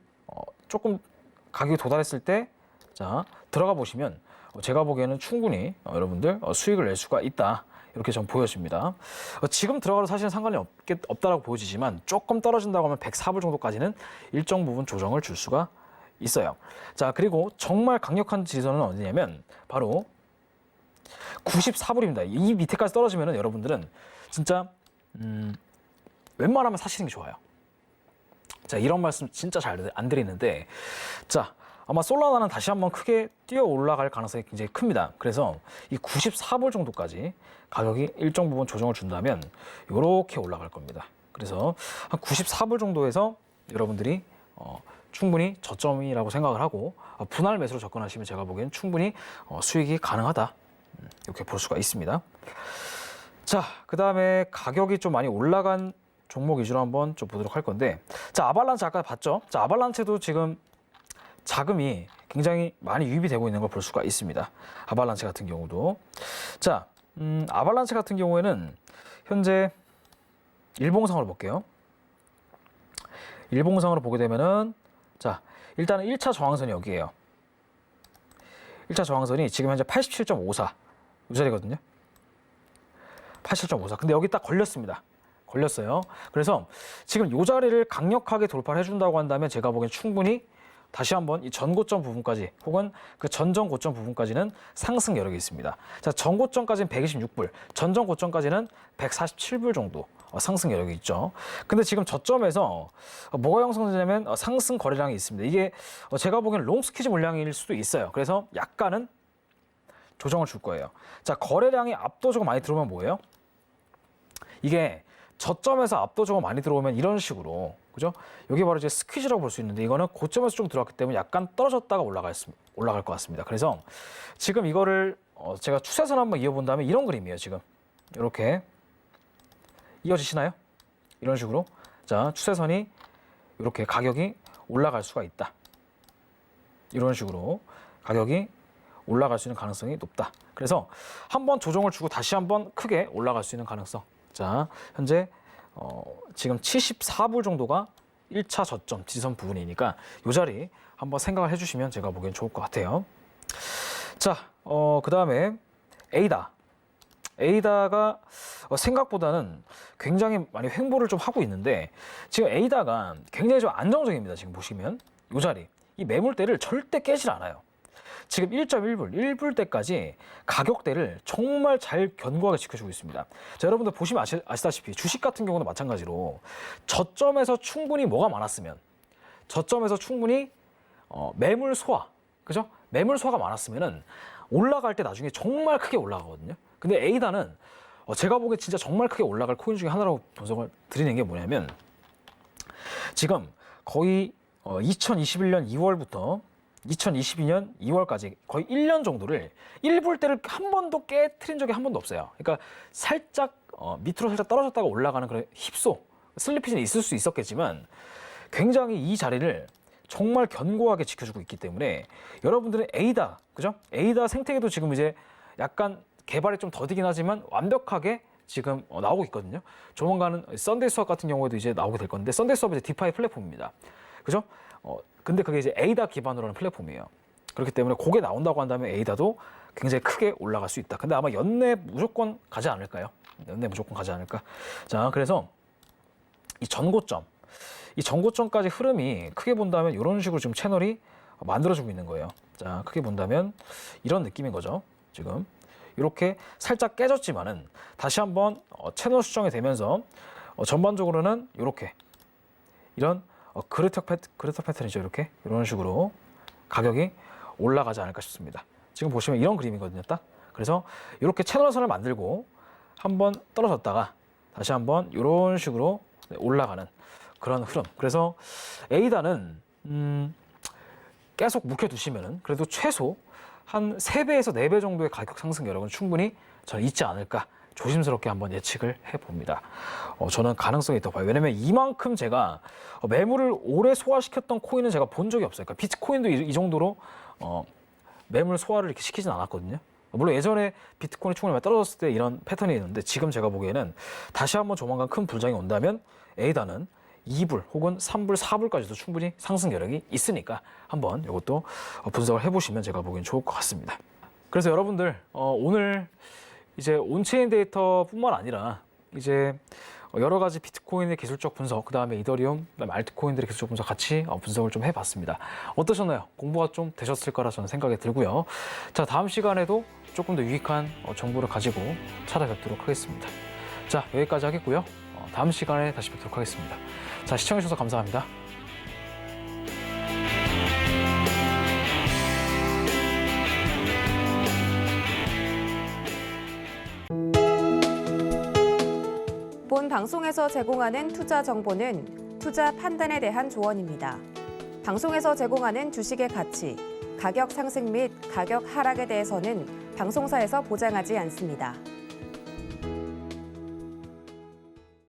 조금 가격이 도달했을 때 자, 들어가 보시면 제가 보기에는 충분히 여러분들 수익을 낼 수가 있다. 이렇게 좀 보여집니다. 지금 들어가도 사실은 상관이 없다라고 보여지지만 조금 떨어진다고 하면 104불 정도까지는 일정 부분 조정을 줄 수가 있어요. 자, 그리고 정말 강력한 지지선은 어디냐면 바로 94불입니다. 이 밑에까지 떨어지면 여러분들은 진짜 웬만하면 사시는 게 좋아요. 자, 이런 말씀 진짜 잘 안 드리는데 자, 아마 솔라나는 다시 한번 크게 뛰어 올라갈 가능성이 굉장히 큽니다. 그래서 이 94불 정도까지 가격이 일정 부분 조정을 준다면 이렇게 올라갈 겁니다. 그래서 한 94불 정도에서 여러분들이 충분히 저점이라고 생각을 하고 분할 매수로 접근하시면 제가 보기엔 충분히 수익이 가능하다. 이렇게 볼 수가 있습니다. 자, 그 다음에 가격이 좀 많이 올라간 종목 위주로 한번 좀 보도록 할 건데, 자, 아발란체 아까 봤죠? 자, 아발란체도 지금 자금이 굉장히 많이 유입이 되고 있는 걸 볼 수가 있습니다. 아발란체 같은 경우도. 자, 아발란체 같은 경우에는 현재 일봉상으로 볼게요. 일봉상으로 보게 되면은, 자, 일단은 1차 저항선이 여기에요. 1차 저항선이 지금 현재 87.54 이 자리거든요. 87.54. 근데 여기 딱 걸렸습니다. 걸렸어요. 그래서 지금 이 자리를 강력하게 돌파를 해준다고 한다면 제가 보기엔 충분히 다시 한번 이 전고점 부분까지 혹은 그 전전 고점 부분까지는 상승 여력이 있습니다. 자, 전고점까지는 126불, 전전 고점까지는 147불 정도 상승 여력이 있죠. 근데 지금 저점에서 뭐가 형성되냐면 상승 거래량이 있습니다. 이게 제가 보기엔 롱 스퀴즈 물량일 수도 있어요. 그래서 약간은 조정을 줄 거예요. 자, 거래량이 압도적으로 많이 들어오면 뭐예요? 이게 저점에서 압도적으로 많이 들어오면 이런 식으로, 그죠? 여기 바로 이제 스퀴즈라고 볼 수 있는데 이거는 고점에서 좀 들어왔기 때문에 약간 떨어졌다가 올라갈 것 같습니다. 그래서 지금 이거를 제가 추세선 한번 이어본다면 이런 그림이에요. 지금 이렇게 이어지시나요? 이런 식으로. 자, 추세선이 이렇게 가격이 올라갈 수가 있다. 이런 식으로 가격이 올라갈 수 있는 가능성이 높다. 그래서 한번 조정을 주고 다시 한번 크게 올라갈 수 있는 가능성. 자, 현재 지금 74불 정도가 1차 저점 지선 부분이니까 이 자리 한번 생각을 해주시면 제가 보기엔 좋을 것 같아요. 자, 그 다음에 에이다. 에이다가 생각보다는 굉장히 많이 횡보를 좀 하고 있는데 지금 에이다가 굉장히 좀 안정적입니다. 지금 보시면 이 자리, 이 매물대를 절대 깨질 않아요. 지금 1.1불, 1불대까지 가격대를 정말 잘 견고하게 지켜주고 있습니다. 자, 여러분들 보시면 아시다시피 주식 같은 경우는 마찬가지로 저점에서 충분히 뭐가 많았으면, 저점에서 충분히 매물 소화, 그죠? 매물 소화가 많았으면은 올라갈 때 나중에 정말 크게 올라가거든요. 근데 에이다는 제가 보기에 진짜 정말 크게 올라갈 코인 중에 하나라고 분석을 드리는 게 뭐냐면 지금 거의 2021년 2월부터 2022년 2월까지 거의 1년 정도를 1불대를 한 번도 깨트린 적이 한 번도 없어요. 그러니까 살짝 밑으로 살짝 떨어졌다가 올라가는 그런 힙소, 슬리피는 있을 수 있었겠지만 굉장히 이 자리를 정말 견고하게 지켜주고 있기 때문에 여러분들은 에이다, 그죠? 에이다 생태계도 지금 이제 약간 개발이 좀 더디긴 하지만 완벽하게 지금 나오고 있거든요. 조만간은 썬데이 수업 같은 경우에도 이제 나오게 될 건데 썬데이 수업은 이제 디파이 플랫폼입니다. 그죠? 근데 그게 이제 에이다 기반으로 하는 플랫폼이에요. 그렇기 때문에 그게 나온다고 한다면 에이다도 굉장히 크게 올라갈 수 있다. 근데 아마 연내 무조건 가지 않을까요? 연내 무조건 가지 않을까? 자, 그래서 이 전고점까지 흐름이 크게 본다면 이런 식으로 지금 채널이 만들어지고 있는 거예요. 자, 크게 본다면 이런 느낌인 거죠. 지금 이렇게 살짝 깨졌지만은 다시 한번 채널 수정이 되면서 전반적으로는 이렇게 이런 그래터 패턴이죠. 이렇게 이런 식으로 가격이 올라가지 않을까 싶습니다. 지금 보시면 이런 그림이거든요. 딱. 그래서 이렇게 채널선을 만들고 한번 떨어졌다가 다시 한번 이런 식으로 올라가는 그런 흐름. 그래서 에이다는 계속 묵혀두시면은 그래도 최소 한 3배에서 4배 정도의 가격 상승 여력은 충분히 저는 있지 않을까 조심스럽게 한번 예측을 해봅니다. 저는 가능성이 있다고 봐요. 왜냐면 이만큼 제가 매물을 오래 소화시켰던 코인은 제가 본 적이 없어요. 그러니까 비트코인도 이 정도로 매물 소화를 이렇게 시키진 않았거든요. 물론 예전에 비트코인이 충분히 떨어졌을 때 이런 패턴이 있는데 지금 제가 보기에는 다시 한번 조만간 큰 불장이 온다면 에이다는 2불 혹은 3불, 4불까지도 충분히 상승 여력이 있으니까 한번 이것도 분석을 해보시면 제가 보기엔 좋을 것 같습니다. 그래서 여러분들 오늘 이제 온체인 데이터뿐만 아니라 이제 여러 가지 비트코인의 기술적 분석, 그 다음에 이더리움, 그다음에 알트코인들의 기술적 분석 같이 분석을 좀 해봤습니다. 어떠셨나요? 공부가 좀 되셨을 거라 저는 생각이 들고요. 자, 다음 시간에도 조금 더 유익한 정보를 가지고 찾아뵙도록 하겠습니다. 자, 여기까지 하겠고요. 다음 시간에 다시 뵙도록 하겠습니다. 자, 시청해주셔서 감사합니다. 본 방송에서 제공하는 투자 정보는 투자 판단에 대한 조언입니다. 방송에서 제공하는 주식의 가치, 가격 상승 및 가격 하락에 대해서는 방송사에서 보장하지 않습니다.